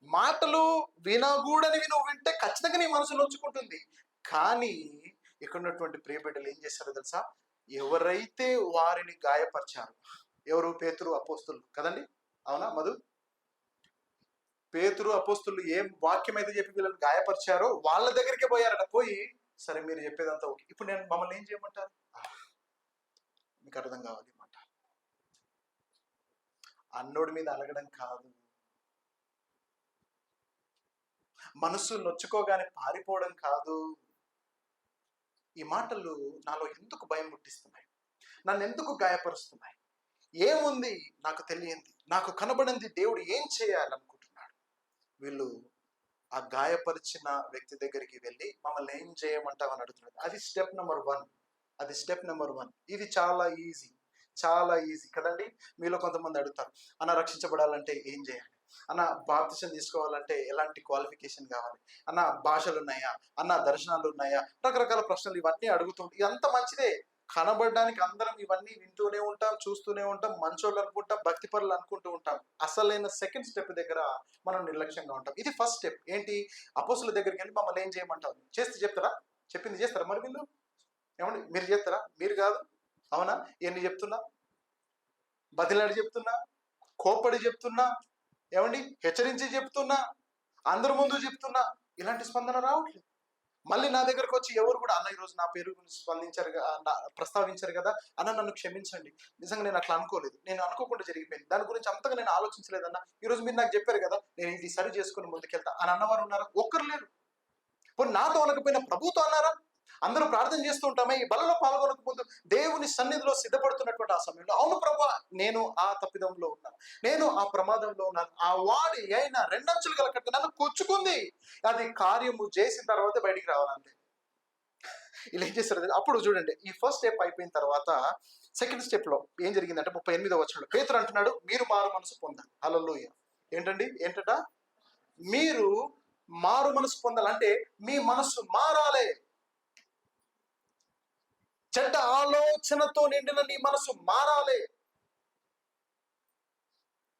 [SPEAKER 1] మాటలు వినకూడనివి నువ్వు వింటే ఖచ్చితంగా నీ మనసు నొచ్చుకుంటుంది. కానీ ఇక్కడ ఉన్నటువంటి ప్రియబిడ్డలు ఏం చేశారో తెలుసా? ఎవరైతే వారిని గాయపరిచారు, ఎవరు? పేతురు, అపోస్తులు కదండి. అవునా మధు? పేతురు, అపోస్తులు ఏం వాక్యం అయితే చెప్పి వీళ్ళని గాయపరిచారో వాళ్ళ దగ్గరికి పోయారట. పోయి సరే మీరు చెప్పేదంతా ఓకే, ఇప్పుడు నేను మమ్మల్ని ఏం చేయమంటారు? మీకు అర్థం కావాలి మాట. అన్నోడి మీద అలగడం కాదు, మనసు నొచ్చుకోగానే పారిపోవడం కాదు. ఈ మాటలు నాలో ఎందుకు భయం పుట్టిస్తున్నాయి? నన్ను ఎందుకు గాయపరుస్తున్నాయి? ఏముంది నాకు తెలియంది, నాకు కనబడింది దేవుడు ఏం చేయాలనుకుంటున్నాడు? వీళ్ళు ఆ గాయపరిచిన వ్యక్తి దగ్గరికి వెళ్ళి మమ్మల్ని ఏం చేయమంటావు అని అడుగుతున్నారు. అది స్టెప్ నెంబర్ 1. ఇది చాలా ఈజీ కదండి. మీలో కొంతమంది అడుగుతారు, అన్న రక్షించబడాలంటే ఏం చేయాలి? అన్న బాప్తిసం తీసుకోవాలంటే ఎలాంటి క్వాలిఫికేషన్ కావాలి? అన్న భాషలు ఉన్నాయా? అన్న దర్శనాలు ఉన్నాయా? రకరకాల ప్రశ్నలు ఇవన్నీ అడుగుతుంటే ఇదంతా మంచిదే. కనబడడానికి అందరం ఇవన్నీ వింటూనే ఉంటాం, చూస్తూనే ఉంటాం, మంచోళ్ళు అనుకుంటాం, భక్తి పరులు అనుకుంటూ ఉంటాం. అసలైన సెకండ్ స్టెప్ దగ్గర మనం నిర్లక్ష్యంగా ఉంటాం. ఇది ఫస్ట్ స్టెప్. ఏంటి? అపోస్తుల దగ్గరికి వెళ్ళి మమ్మల్ని ఏం చేయమంటారు? చేస్తే చెప్తారా? చెప్పింది చేస్తారా? మరి వీళ్ళు ఏమండి, మీరు చేస్తారా? మీరు కాదు. అవునా? ఎన్ని చెప్తున్నా, బదిలాడి చెప్తున్నా, కోప్పడి చెప్తున్నా, ఏమండి హెచ్చరించి చెప్తున్నా, అందరి ముందు చెప్తున్నా, ఇలాంటి స్పందన రావట్లేదు. మళ్ళీ నా దగ్గరకు వచ్చి ఎవరు కూడా అన్న ఈరోజు నా పేరు గురించి ప్రస్తావించారు కదా అన్న, నన్ను క్షమించండి, నిజంగా నేను అట్లా అనుకోలేదు, నేను అనుకోకుండా జరిగిపోయింది, దాని గురించి అంతగా నేను ఆలోచించలేదన్న, ఈరోజు మీరు నాకు చెప్పారు కదా నేను ఇది సరి చేసుకుని ముందుకెళ్తా అని అన్నవారు ఉన్నారా? ఒక్కరు లేరు. ఇప్పుడు నాతో అనకపోయినా ప్రభుతో అన్నారా? అందరూ ప్రార్థన చేస్తూ ఉంటామే ఈ బలలో పాల్గొనక ముందు దేవుని సన్నిధిలో సిద్ధపడుతున్నటువంటి ఆ సమయంలో, అవును ప్రభువా నేను ఆ తప్పిదంలో ఉన్నాను, నేను ఆ ప్రమాదంలో ఉన్నాను, ఆ వాడి అయినా 2 అంచులు గల కట్ట నన్ను కూర్చుకుంది, అది కార్యము చేసిన తర్వాత బయటికి రావాలంటే ఇలా ఏం చేస్తారు? అప్పుడు చూడండి, ఈ ఫస్ట్ స్టెప్ అయిపోయిన తర్వాత సెకండ్ స్టెప్ లో ఏం జరిగిందంటే 38వ వచనంలో పేతురు అంటున్నాడు, మీరు మారు మనసు పొందాలి. హల్లెలూయా. ఏంటట? మీరు మారు మనసు పొందాలంటే మీ మనసు మారాలి. చెడ్డ ఆలోచనతో నిండిన నీ మనసు మారాలి.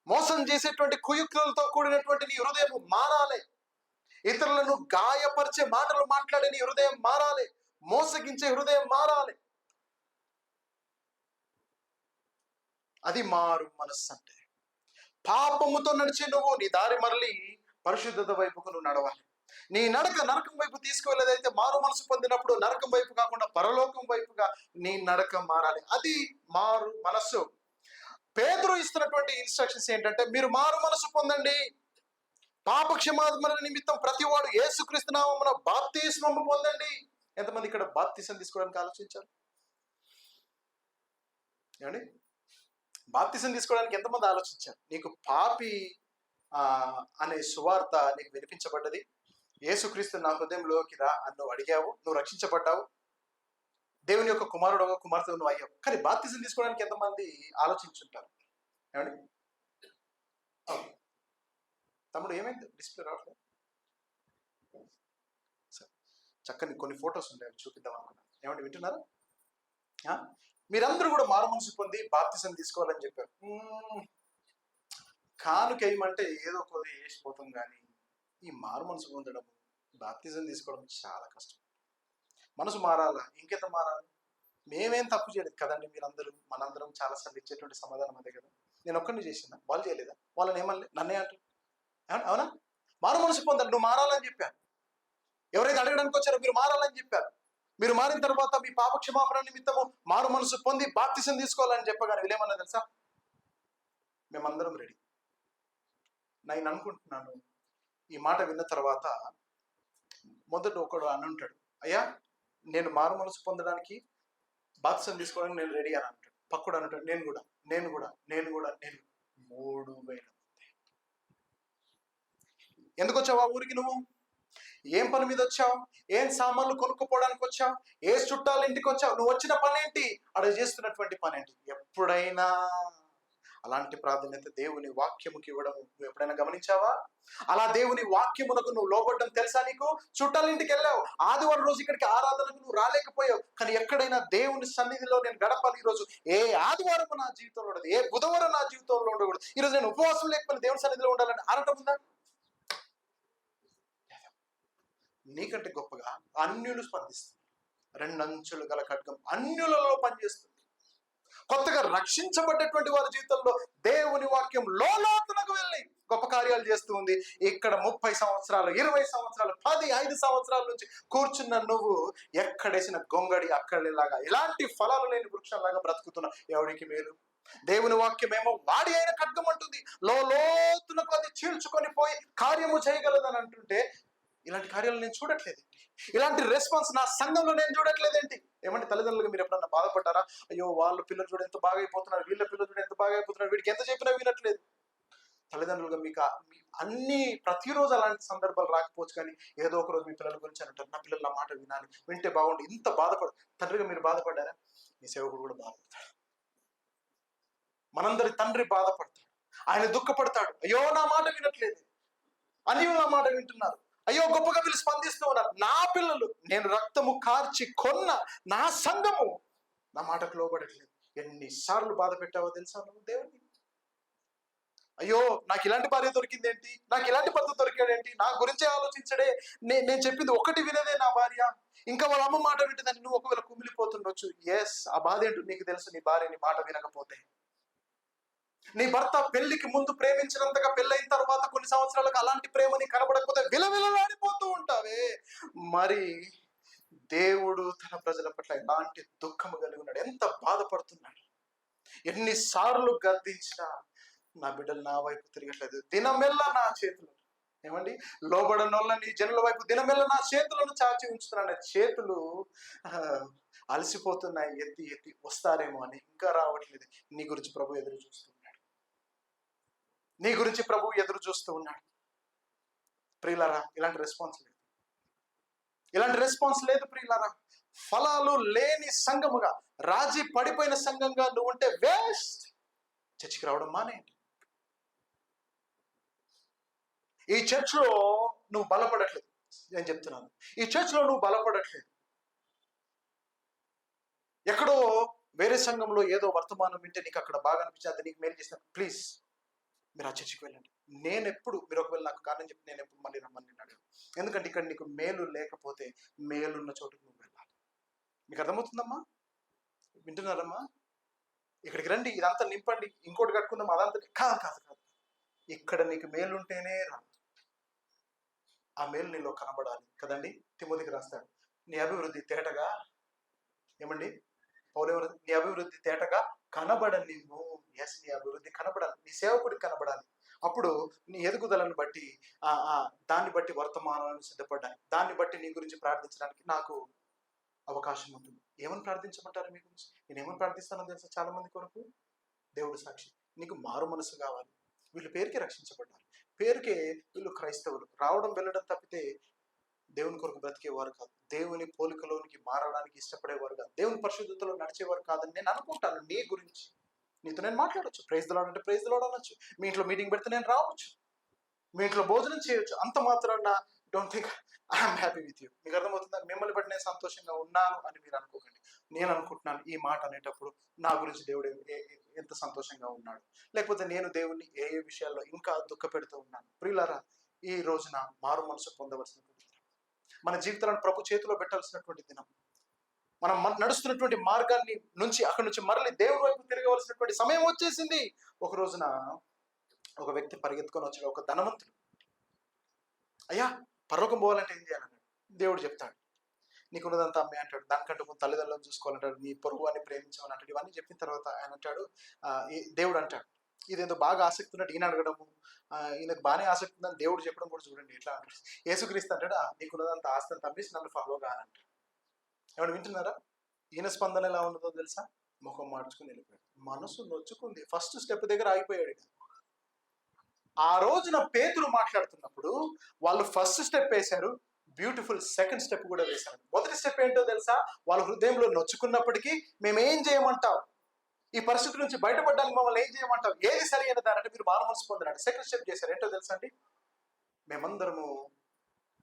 [SPEAKER 1] మోసం చేసేటువంటి కుయుక్తులతో కూడినటువంటి నీ హృదయం మారాలి. ఇతరులను గాయపరిచే మాటలు మాట్లాడే నీ హృదయం మారాలి. మోసగించే హృదయం మారాలి. అది మారు మనస్సు అంటే. పాపముతో నడిచే నువ్వు నీ దారి మరలి పరిశుద్ధత వైపుకు నువ్వు నడవాలి. నీ నడక నరకం వైపు తీసుకువెళ్ళేదైతే మారు మనసు పొందినప్పుడు నరకం వైపు కాకుండా పరలోకం వైపుగా నీ నడక మారాలి. అది మారు మనస్సు. పేతురు ఇస్తున్నటువంటి ఇన్స్ట్రక్షన్స్ ఏంటంటే, మీరు మారు మనసు పొందండి, పాప క్షమాపణ నిమిత్తం ప్రతివాడు యేసుక్రీస్తు నామమున బాప్తిస్మము పొందండి. ఎంతమంది ఇక్కడ బాప్తిసం తీసుకోవడానికి ఆలోచించారు? ఏమండి, బాప్తిసం తీసుకోవడానికి ఎంతమంది ఆలోచించారు? నీకు పాపి అనే సువార్త నీకు వినిపించబడ్డది. యేసుక్రీస్తు నా హృదయంలోకి రా అని నువ్వు అడిగావు, నువ్వు రక్షించబడ్డావు, దేవుని యొక్క కుమారుడు కుమార్తె నువ్వు అయ్యావు. కానీ బాప్తిసం తీసుకోవడానికి ఎంతమంది ఆలోచించుంటారు? ఏమండి, తమ్ముడు ఏమైంది? డిస్ప్లే రావట్లేదు. చక్కని కొన్ని ఫొటోస్ ఉంటాయి, చూపిద్దాం అనుకున్నాను. ఏమంటే వింటున్నారా? మీరందరూ కూడా మారు మనసు పొంది బాప్తిసం తీసుకోవాలని చెప్పారు. కానుకేయమంటే ఏదో కొద్ది వేసిపోతాం, కానీ ఈ మారు మనసు పొందడం, బాప్తిజం తీసుకోవడం చాలా కష్టం. మనసు మారాలా, ఇంకెంత మారాలి? మేమేం తప్పు చేయలేదు కదండి. మీరందరూ మనందరం చాలాసార్లు ఇచ్చేటువంటి సమాధానం అదే కదా. నేను ఒక్కడిని చేసిన, వాళ్ళు చేయలేదా? వాళ్ళని ఏమన్నా నన్నే అంటారు? అవునా? మారు మనసు పొందాలి, నువ్వు మారాలని చెప్పారు. ఎవరైతే అడగడానికి వచ్చారో మీరు మారాలని చెప్పారు. మీరు మారిన తర్వాత మీ పాప క్షమాపణ నిమిత్తము మారు మనసు పొంది బాప్తిసం తీసుకోవాలని చెప్పగానే వీళ్ళేమన్నా తెలుసా? మేమందరం రెడీ. నేను అనుకుంటున్నాను, ఈ మాట విన్న తర్వాత మొదట ఒకడు అని ఉంటాడు, అయ్యా నేను మారు మనసు పొందడానికి బాప్తిసం తీసుకోవడానికి నేను రెడీ అని అంటాడు. పక్కుడు అని అంటాడు, నేను కూడా 3000 ఎందుకు వచ్చావు ఆ ఊరికి? నువ్వు ఏం పని మీద వచ్చావు? ఏం సామాన్లు కొనుక్కోపోవడానికి వచ్చావు? ఏ చుట్టాల ఇంటికి వచ్చావు? నువ్వు వచ్చిన పని ఏంటి? అక్కడ చేస్తున్నటువంటి పని ఏంటి? ఎప్పుడైనా అలాంటి ప్రాధాన్యత దేవుని వాక్యముకి ఇవ్వడం నువ్వు ఎప్పుడైనా గమనించావా? అలా దేవుని వాక్యమునకు నువ్వు లోబడ్డం తెలుసా? నీకు చుట్టాల ఇంటికి వెళ్ళావు, ఆదివారం రోజు ఇక్కడికి ఆరాధనకు నువ్వు రాలేకపోయావు, కానీ ఎక్కడైనా దేవుని సన్నిధిలో నేను గడపాలి ఈరోజు. ఏ ఆదివారం నా జీవితంలో ఉండదు, ఏ బుధవారం నా జీవితంలో ఉండకూడదు, ఈరోజు నేను ఉపవాసం లేకపోతే దేవుని సన్నిధిలో ఉండాలని ఆరాటం ఉందా? నీకంటే గొప్పగా అన్యులు స్పందిస్తుంది. 2 అంచులు గల ఖడ్గం అన్యులలో పనిచేస్తుంది. కొత్తగా రక్షించబడ్డటువంటి వారి జీవితంలో దేవుని వాక్యం లోతునకు వెళ్ళి గొప్ప కార్యాలు చేస్తూ ఉంది. ఇక్కడ 30 సంవత్సరాలు, 20 సంవత్సరాలు, 5 సంవత్సరాల నుంచి కూర్చున్న నువ్వు ఎక్కడేసిన గొంగడి అక్కడలాగా ఎలాంటి ఫలాలు లేని వృక్షంలాగా బ్రతుకుతున్నా. ఎవరికి మేలు? దేవుని వాక్యం ఏమో వాడి అయిన ఖడ్గం అంటుంది, లోతునకు అది చీల్చుకొని పోయి కార్యము చేయగలదని అంటుంటే, ఇలాంటి కార్యాలు నేను చూడట్లేదు. ఇలాంటి రెస్పాన్స్ నా సంఘంలో నేను చూడట్లేదేంటి? ఏమంటే తల్లిదండ్రులుగా మీరు ఎప్పుడన్నా బాధపడ్డారా? అయ్యో వాళ్ళ పిల్లలు చూడ ఎంత బాగా అయిపోతున్నారు, వీళ్ళ పిల్లలు చూడ ఎంత బాగా అయిపోతున్నారు, వీడికి ఎంత చెప్పినా వినట్లేదు. తల్లిదండ్రులుగా మీకు ప్రతిరోజు అలాంటి సందర్భాలు రాకపోవచ్చు, కానీ ఏదో ఒక రోజు మీ పిల్లల గురించి అంటారు, నా పిల్లలు నా మాట వినాలి, వింటే బాగుండి. ఇంత తండ్రిగా మీరు బాధపడ్డారా? మీ సేవకుడు కూడా బాధపడతాడు. మనందరి తండ్రి బాధపడతాడు, ఆయన దుఃఖపడతాడు. అయ్యో నా మాట వినట్లేదు, అన్యులు నా మాట వింటున్నారు, అయ్యో గొప్పగా వీళ్ళు స్పందిస్తూ ఉన్నారు. నా పిల్లలు, నేను రక్తము కార్చి కొన్న నా సంఘము నా మాటకు లోబడట్లేదు. ఎన్నిసార్లు బాధ పెట్టావో తెలుసా నువ్వు దేవుని? అయ్యో నాకు ఇలాంటి భార్య దొరికింది ఏంటి, నాకు ఇలాంటి భర్త దొరికాడేంటి, నా గురించే ఆలోచించడే, నేను చెప్పింది ఒకటి వినదే నా భార్య, ఇంకా వాళ్ళ అమ్మ మాట వింటుందని నువ్వు ఒకవేళ కుమిలిపోతుండొచ్చు. ఎస్, ఆ బాధ ఏంటో నీకు తెలుసు. నీ భార్య నీ మాట వినకపోతే, నీ భర్త పెళ్లికి ముందు ప్రేమించినంతగా పెళ్ళైన తర్వాత కొన్ని సంవత్సరాలకు అలాంటి ప్రేమని కనబడకపోతే విలవిలలాడిపోతూ ఉంటావే. మరి దేవుడు తన ప్రజల పట్ల ఎలాంటి దుఃఖము కలిగి ఉన్నాడు, ఎంత బాధపడుతున్నాడు. ఎన్నిసార్లు గద్దించినా నా బిడ్డలు నా వైపు తిరగట్లేదు, దినమెల్లా నా చేతులు, ఏమండి, లోబడనోళ్ళని జనుల వైపు దినమెల్లా నా చేతులను చాచి ఉంచుతున్నాను. చేతులు అలసిపోతున్నాయి, ఎత్తి ఎత్తి వస్తారేమో అని, ఇంకా రావట్లేదు. నీ గురించి ప్రభు ఎదురు చూస్తున్నాడు, నీ గురించి ప్రభు ఎదురు చూస్తూ ఉన్నాడు. ప్రియులారా, ఇలాంటి రెస్పాన్స్ లేదు ప్రియులారా. ఫలాలు లేని సంఘముగా, రాజీ పడిపోయిన సంఘంగా నువ్వు ఉంటే వేస్ట్. చర్చికి రావడం మానేయండి. ఈ చర్చ్లో నువ్వు బలపడట్లేదు, నేను చెప్తున్నాను. ఈ చర్చ్లో నువ్వు బలపడట్లేదు. ఎక్కడో వేరే సంఘంలో ఏదో వర్తమానం వింటే నీకు అక్కడ బాగా అనిపించింది, నీకు మేలు చేస్తాను. ప్లీజ్ మీరు ఆ చర్చికి వెళ్ళండి. నేను ఎప్పుడు, మీరు ఒకవేళ నాకు కారణం చెప్పి నేను ఎప్పుడు మళ్ళీ రమ్మని నేను అడగను. ఎందుకంటే ఇక్కడ నీకు మేలు లేకపోతే మేలున్న చోటుకు నువ్వు వెళ్ళాలి. మీకు అర్థమవుతుందమ్మా? వింటున్నారమ్మా? ఇక్కడికి రండి, ఇదంతా నింపండి, ఇంకోటి కట్టుకుందాం, అదంతా కాదు కాదు కాదు. ఇక్కడ నీకు మేలు ఉంటేనే రా. ఆ మేలు నీలో కనబడాలి కదండి. తిమోతికి రాస్తాడు, నీ అభివృద్ధి తేటగా, ఏమండి పౌలు, నీ అభివృద్ధి తేటగా కనబడని నువ్వు. ఎస్, నీ అభివృద్ధి కనబడాలి, నీ సేవకుడికి కనబడాలి. అప్పుడు నీ ఎదుగుదలను బట్టి దాన్ని బట్టి వర్తమానాలను సిద్ధపడ్డాను, దాన్ని బట్టి నీ గురించి ప్రార్థించడానికి నాకు అవకాశం ఉంటుంది. ఏమని ప్రార్థించమంటారు మీ గురించి? నేను ఏమని ప్రార్థిస్తానో తెలుసా? చాలా మంది కొరకు దేవుడు సాక్షి, నీకు మారు మనసు కావాలి. వీళ్ళు పేరుకే రక్షించబడ్డారు, పేరుకే వీళ్ళు క్రైస్తవులు, రావడం వెళ్ళడం తప్పితే దేవుని కొరకు బ్రతికేవారు కాదు, దేవుని పోలికలోనికి మారడానికి ఇష్టపడేవారు కాదు, దేవుని పరిశుద్ధతలో నడిచేవారు కాదని నేను అనుకుంటాను. నీ గురించి నీతో నేను మాట్లాడవచ్చు, ప్రైజ్ ది లార్డ్ అంటే ప్రైజ్ ది లార్డ్ అనొచ్చు, మీ ఇంట్లో మీటింగ్ పెడితే నేను రావచ్చు, మీ ఇంట్లో భోజనం చేయొచ్చు. అంత మాత్రాన don't think I'm happy with you. మీకు అర్థమవుతుందా? మిమ్మల్ని బట్టి నేను సంతోషంగా ఉన్నాను అని మీరు అనుకోకండి. నేను అనుకుంటున్నాను ఈ మాట అనేటప్పుడు నా గురించి దేవుడు ఎంత సంతోషంగా ఉన్నాడు, లేకపోతే నేను దేవుణ్ణి ఏ ఏ విషయాల్లో ఇంకా దుఃఖ పెడుతూ ఉన్నాను. ప్రియులారా, ఈ రోజున మారు మనసు పొందవలసినటువంటి దినం, మన జీవితాలను ప్రభు చేతిలో పెట్టాల్సినటువంటి దినం, మనం నడుస్తున్నటువంటి మార్గాన్ని నుంచి అక్కడి నుంచి మరలి దేవుడి వైపు తిరగవలసినటువంటి సమయం వచ్చేసింది. ఒక రోజున ఒక వ్యక్తి పరిగెత్తుకొని వచ్చాడు, ఒక ధనవంతుడు. అయ్యా, పరలోకం పోవాలంటే ఏం చేయాలన్నాడు. దేవుడు చెప్తాడు, నీకున్నదంతా అమ్మే అంటాడు, దానికంటే ముందు తల్లిదండ్రులను చూసుకోవాలంటాడు, నీ పొరుగు అని ప్రేమించమని అంటాడు. ఇవన్నీ చెప్పిన తర్వాత ఆయన అంటాడు, దేవుడు అంటాడు, ఇదేందో బాగా ఆసక్తి ఉన్నట్టు ఈయన అడగడము, ఈయనకు బాగానే ఆసక్తి ఉందని దేవుడు చెప్పడం కూడా చూడండి ఎట్లా అంటాడు. యేసుక్రీస్తు అంటాడు, నీకున్నదంతా ఆస్తిని తప్పేసి నన్ను ఫాలో కానంటాడు. ఏమన్నా వింటున్నారా? ఈయన స్పందన ఎలా ఉన్నదో తెలుసా? ముఖం మార్చుకుని వెళ్ళిపోయాడు, మనసు నొచ్చుకుంది, ఫస్ట్ స్టెప్ దగ్గర ఆగిపోయాడు. ఆ రోజున పేతురు మాట్లాడుతున్నప్పుడు వాళ్ళు ఫస్ట్ స్టెప్ వేశారు, బ్యూటిఫుల్ సెకండ్ స్టెప్ కూడా వేశారు. మొదటి స్టెప్ ఏంటో తెలుసా? వాళ్ళ హృదయంలో నొచ్చుకున్నప్పటికీ మేమేం చేయమంటావు, ఈ పరిస్థితి నుంచి బయటపడడానికి మమ్మల్ని ఏం చేయమంటావు, ఏది సరి అయిన దానంటే మీరు మారు మనసు పొందరండి. సెకండ్ స్టెప్ చేశారు, ఏంటో తెలుసా అండి? మేమందరము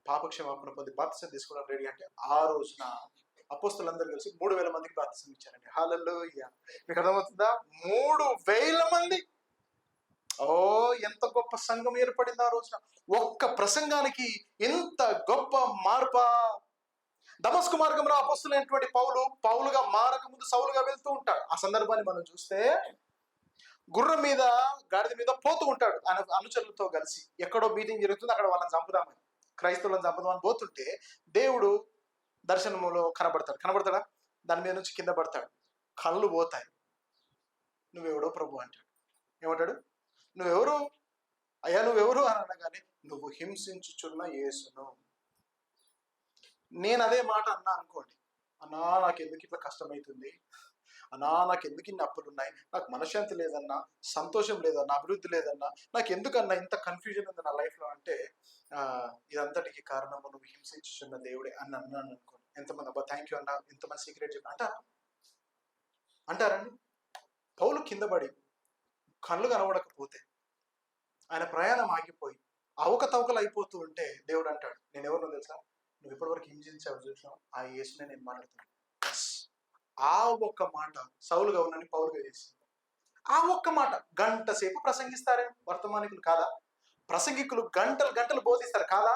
[SPEAKER 1] పాపక్షమాపణ పొంది బాప్తిసం తీసుకోవడం రెడీ అంటే ఆ రోజున అపోస్తులందరూ కలిసి 3000 మందికి బాప్తిసం ఇచ్చారండి. హల్లెలూయా! మీకు అర్థమవుతుందా? 3000 మంది. ఓ, ఎంత గొప్ప సంఘం ఏర్పడింది ఆ రోజున. ఒక్క ప్రసంగానికి ఇంత గొప్ప మార్పా! దమస్కు మార్గంలో అపోస్తులైనటువంటి పౌలుగా మారక ముందు సౌలుగా వెళ్తూ ఉంటాడు. ఆ సందర్భాన్ని మనం చూస్తే గుర్రం మీద, గాడిద మీద పోతూ ఉంటాడు ఆయన అనుచరులతో కలిసి. ఎక్కడో మీటింగ్ జరుగుతుంది, అక్కడ వాళ్ళని చంపుదామని, క్రైస్తవులను చంపుదామని పోతుంటే దేవుడు దర్శనములో కనబడతాడా? దాని మీద నుంచి కింద పడతాడు, కళ్ళు పోతాయి. నువ్వెవడో ప్రభు అంటాడు. ఏమంటాడు? నువ్వెవరు అయ్యా, నువ్వెవరు అని అనగానే, నువ్వు హింసించుచున్న యేసును. నేను అదే మాట అన్నా అనుకోండి, అన్నా నాకు ఎందుకు ఇట్లా కష్టమవుతుంది, అన్నా నాకు ఎందుకు ఇన్ని అప్పులున్నాయి, నాకు మనశ్శాంతి లేదన్నా, సంతోషం లేదన్నా, అభివృద్ధి లేదన్నా, నాకు ఎందుకన్నా ఇంత కన్ఫ్యూజన్ ఉంది నా లైఫ్లో అంటే, ఇదంతటికి కారణము నువ్వు హింసించుచున్న దేవుడే అని అన్నాను అనుకోండి. ఎంతమంది అబ్బా థ్యాంక్ యూ అన్నా, ఎంతమంది సీక్రెట్ చెప్పి అంటారండి. పౌలు కింద పడి కళ్ళు కనబడకపోతే, ఆయన ప్రయాణం ఆగిపోయి అవకతవకలు అయిపోతూ ఉంటే దేవుడు అంటాడు, నేను ఎవరినో తెలుసా? నువ్వు ఇప్పటివరకు హింసించావు చూసినావు, ఆ యేసునే నేను మాట్లాడుతున్నాను. ఆ ఒక్క మాట సౌలుగా ఉన్నని పౌలుగా చేసింది. ఆ ఒక్క మాట. గంట సేపు ప్రసంగిస్తారే వర్తమానికులు కాదా? ప్రసంగికులు గంటలు గంటలు బోధిస్తారు కాదా?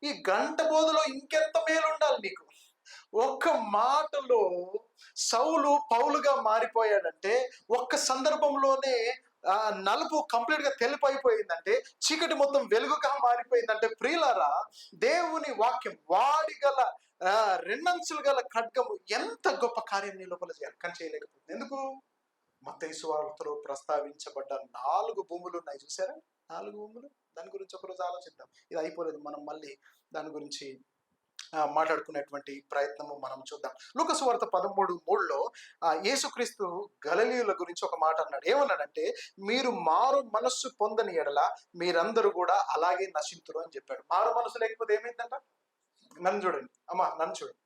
[SPEAKER 1] ఈ గంట బోధలో ఇంకెంత మేలు ఉండాలి నీకు. ఒక్క మాటలో సౌలు పౌలుగా మారిపోయాడంటే, ఒక్క సందర్భంలోనే నలుపు కంప్లీట్ గా తెలుపు అయిపోయిందంటే, చీకటి మొత్తం వెలుగుగా మారిపోయిందంటే, ప్రియులారా, దేవుని వాక్యం వాడిగల రెండంచులు గల ఖడ్గము ఎంత గొప్ప కార్యం నీ లోపల చేయాలి, కానీ చేయలేకపోతుంది. ఎందుకు? మత్తయి సువార్తలో ప్రస్తావించబడ్డ 4 భూములు ఉన్నాయి చూసారా? 4 భూములు. దాని గురించి ఒకరోజు ఆలోచిద్దాం. ఇది అయిపోలేదు, మనం మళ్ళీ దాని గురించి మాట్లాడుకునేటువంటి ప్రయత్నము మనం చూద్దాం. లూకా సువార్త 13:3లో యేసుక్రీస్తు గలిలయుల గురించి ఒక మాట అన్నాడు. ఏమన్నాడంటే, మీరు మారు మనస్సు పొందని ఎడల మీరందరూ కూడా అలాగే నశింతురు అని చెప్పాడు. మారు మనసు లేకపోతే ఏమైందంట? నన్ను చూడండి అమ్మా, నన్ను చూడండి.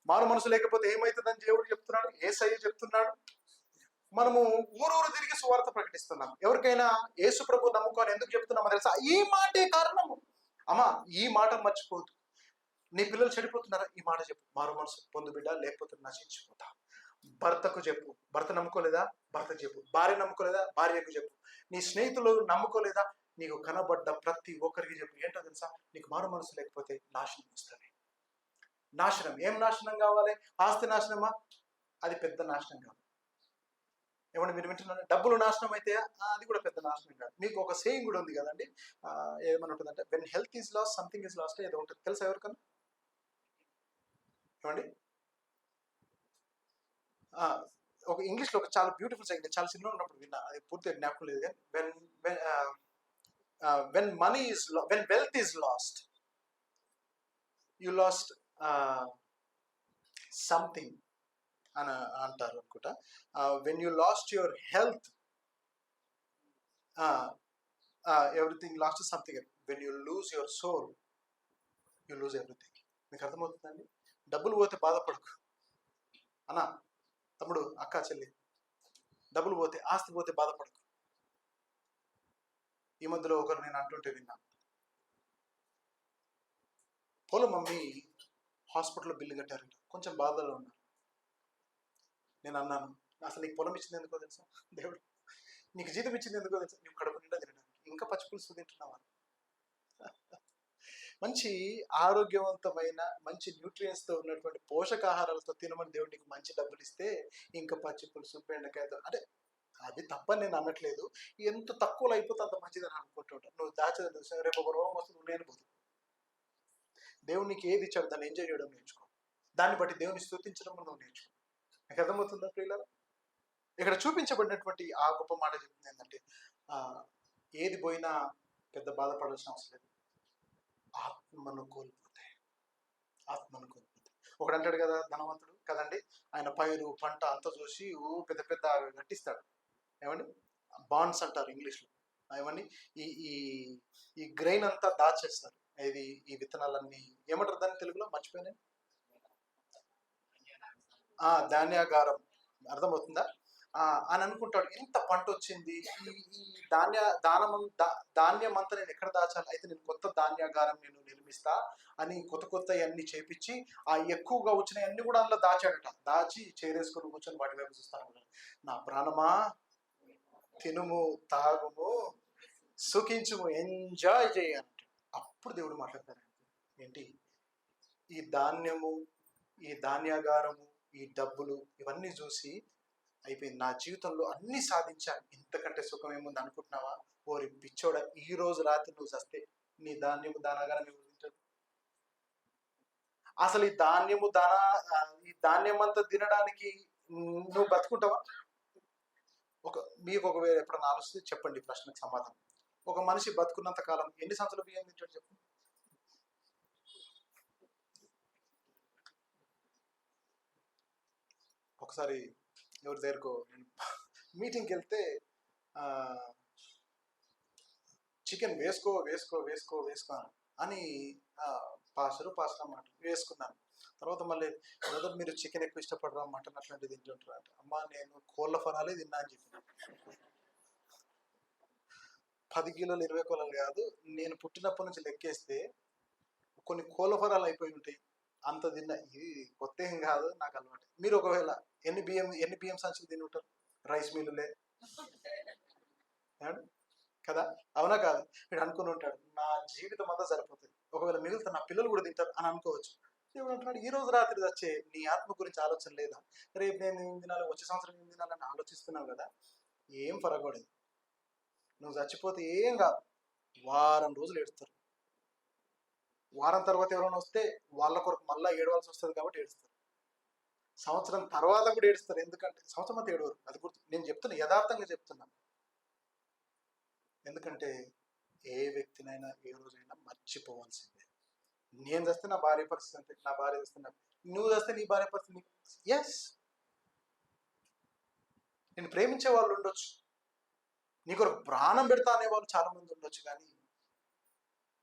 [SPEAKER 1] మారు మనసు లేకపోతే ఏమైతుందని దేవుడు చెప్తున్నాడు, యేసయ్య చెప్తున్నాడు. మనము ఊరూరు తిరిగి సువార్త ప్రకటిస్తున్నాం. ఎవరికైనా యేసు ప్రభు నమ్ముకొని ఎందుకు చెప్తున్నామో తెలుసా? ఈ మాటే కారణము. అమ్మా, ఈ మాట మర్చిపోదు. నీ పిల్లలు చెడిపోతున్నారా? ఈ మాట చెప్పు, మారు మనసు పొందు బిడ్డ, లేకపోతే నశించిపోతా. భర్తకు చెప్పు, భర్త నమ్ముకోలేదా భర్తకు చెప్పు, భార్య నమ్ముకోలేదా భార్యకు చెప్పు, నీ స్నేహితులు నమ్ముకోలేదా నీకు కనబడ్డ ప్రతి ఒక్కరికి చెప్పు. ఏంటో తెలుసా, నీకు మారు మనసు లేకపోతే నాశనం వస్తుంది. నాశనం, ఏం నాశనం కావాలి? ఆస్తి నాశనమా? అది పెద్ద నాశనం కాదు. ఏమన్నా మీరు వింటున్నారు, డబ్బులు నాశనం అయితే అది కూడా పెద్ద నాశనం కాదు. మీకు ఒక సేయింగ్ కూడా ఉంది కదండి, ఏమని ఉంటుందంటే, when health is lost something is lost ఏదో ఉంటుంది, తెలుసా ఎవరికన్నా? ఏమండి, ఒక ఇంగ్లీష్లో ఒక చాలా బ్యూటిఫుల్ సెయింగ్, చాలా సినిమా ఉన్నప్పుడు విన్నా, అది పూర్తిగా జ్ఞాపకం లేదు కానీ, when money is when wealth is lost you lost something అని అంటారు అనుకుంటా. When you lost your health everything lost something. When you lose your soul you lose everything. మీకు అర్థమవుతుందండి? డబ్బులు పోతే బాధపడకు అన్నా, తమ్ముడు, అక్క, చెల్లి, డబ్బులు పోతే, ఆస్తి పోతే బాధపడకు. ఈ మధ్యలో ఒకరు నేను అంటుంటే విన్నా, పోలో మమ్మీ హాస్పిటల్లో బిల్లు కట్టారంట, కొంచెం బాధలో ఉన్నారు. నేను అన్నాను, అసలు నీకు పొలం ఇచ్చింది ఎందుకో తెలుసా? దేవుడు నీకు జీతం ఇచ్చింది ఎందుకో తెలుసా? నువ్వు కడుపు నిండా తినడానికి, ఇంకా పచ్చి పులుసు తింటున్నావా? మంచి ఆరోగ్యవంతమైన మంచి న్యూట్రియన్స్తో ఉన్నటువంటి పోషకాహారాలతో తినమని దేవుడు నీకు మంచి డబ్బులు ఇస్తే ఇంకా పచ్చి పులుసు, బెండకాయతో, అంటే అది తప్పని నేను అనట్లేదు, ఎంత తక్కువలో అయిపోతే అంత మంచిదని అనుకుంటుంటాను. నువ్వు దాచదు, రేపు ఒక రోగం వస్తుంది, నువ్వు నేను పోదు. దేవుడు నీకు ఏది ఇచ్చాడు దాన్ని ఎంజాయ్ చేయడం నేర్చుకో, దాన్ని బట్టి దేవుని స్తుతించడం నువ్వు నేర్చుకో. నాకు అర్థమవుతుందా ప్రియులారా? ఇక్కడ చూపించబడినటువంటి ఆ గొప్ప మాట చెప్తుంది ఏంటంటే, ఏది పోయినా పెద్ద బాధపడాల్సిన అవసరం లేదు, ఆత్మను కోల్పోతే. ఆత్మను కోల్పోతే. ఒకడు అంటాడు కదా, ధనవంతుడు కదండి, ఆయన పైరు పంట అంతా చూసి పెద్ద పెద్ద కట్టిస్తాడు. ఏమండి, బాండ్స్ అంటారు ఇంగ్లీష్లో. ఏమండి, ఈ ఈ ఈ గ్రెయిన్ అంతా దాచేస్తారు. ఇది ఈ విత్తనాలన్నీ ఏమంటారు దాన్ని తెలుగులో, మర్చిపోయినాయి, ధాన్యాగారం. అర్థమవుతుందా? అని అనుకుంటాడు, ఇంత పంట వచ్చింది, ఈ ఈ ధాన్యం అంతా నేను ఎక్కడ దాచాలి, అయితే నేను కొత్త ధాన్యాగారం నేను నిర్మిస్తా అని కొత్త అన్ని చేపించి ఆ ఎక్కువగా వచ్చినాయి అన్ని కూడా అందులో దాచాడట. దాచి చేరేసుకొని కూర్చొని వాటి వైపు చూస్తాను. నా ప్రాణమా తినుము, తాగుము, సుఖించుము, ఎంజాయ్ చేయాలంట. అప్పుడు దేవుడు మాట్లాడతాడు, ఏంటి, ఈ ధాన్యము, ఈ ధాన్యాగారము, ఈ డబ్బులు, ఇవన్నీ చూసి అయిపోయింది, నా జీవితంలో అన్ని సాధించాను, ఇంతకంటే సుఖం ఏముంది అనుకుంటున్నావా? ఓరి పిచ్చోడ, ఈ రోజు రాత్రి నువ్వు చస్తే నీ ధాన్యము దానాగారం ఎవరు తింటాడు? అసలు ఈ ధాన్యం అంతా తినడానికి నువ్వు బతుకుంటావా? మీకు ఒకవేళ ఎప్పుడన్నా ఆలోచిస్తే చెప్పండి, ప్రశ్నకు సమాధానం. ఒక మనిషి బతుకున్నంత కాలం ఎన్ని సంవత్సరాలు బియ్యం తింటాడు చెప్పు? ఒకసారి ఎవరి దగ్గరకో నేను మీటింగ్కి వెళ్తే, చికెన్ వేసుకో వేసుకో వేసుకో వేసుకో అని పాస్టర్ అన్నమాట వేసుకున్నాను. తర్వాత మళ్ళీ, బ్రదర్ మీరు చికెన్ ఎక్కువ ఇష్టపడరా, మటన్ అట్లాంటివి తింటుంటారా అంటే, అమ్మా నేను కోళ్ళ ఫరాలే తిన్నా అని చెప్పిన. 10 కిలోలు 20 కిలోలు కాదు, నేను పుట్టినప్పటి నుంచి లెక్కేస్తే కొన్ని కోళ్ళ ఫరాలు అయిపోయి ఉంటాయి, అంత తిన్నా. ఇది కొత్త ఏం కాదు, నాకు అలవాటు. మీరు ఒకవేళ ఎన్ని బియ్యం సంచులు తిని ఉంటారు? రైస్ మిల్లులే కదా, అవునా కాదు? వీడు అనుకుని ఉంటాడు, నా జీవితం అంతా సరిపోతుంది, ఒకవేళ మిగిలితే నా పిల్లలు కూడా తింటారు అని అనుకోవచ్చు. దేవుడు అంటున్నాడు, ఈ రోజు రాత్రి వచ్చే నీ ఆత్మ గురించి ఆలోచన లేదా? రేపు నేను ఏం తినాలి, వచ్చే సంవత్సరం ఏం తినాలని ఆలోచిస్తున్నావు కదా, ఏం పరగకూడదు. నువ్వు చచ్చిపోతే ఏం కాదు, వారం రోజులు ఏడుస్తారు. వారం తర్వాత ఎవరైనా వస్తే వాళ్ళ కొరకు మళ్ళీ ఏడవలసి వస్తుంది కాబట్టి ఏడుస్తారు. సంవత్సరం తర్వాత కూడా ఏడుస్తారు, ఎందుకంటే సంవత్సరం అంతా ఏడవరు. అది గుర్తు, నేను చెప్తున్నా, యథార్థంగా చెప్తున్నాను. ఎందుకంటే ఏ వ్యక్తినైనా ఏ రోజైనా మర్చిపోవాల్సిందే. నేను చేస్తే నా భార్య పరిస్థితి అంతే, నా భార్య చేస్తున్నా, నువ్వు చేస్తే నీ భార్య పరిస్థితి. ఎస్, నేను ప్రేమించే వాళ్ళు ఉండొచ్చు, నీ కొరకు ప్రాణం పెడతా అనేవాళ్ళు చాలా మంది ఉండొచ్చు, కానీ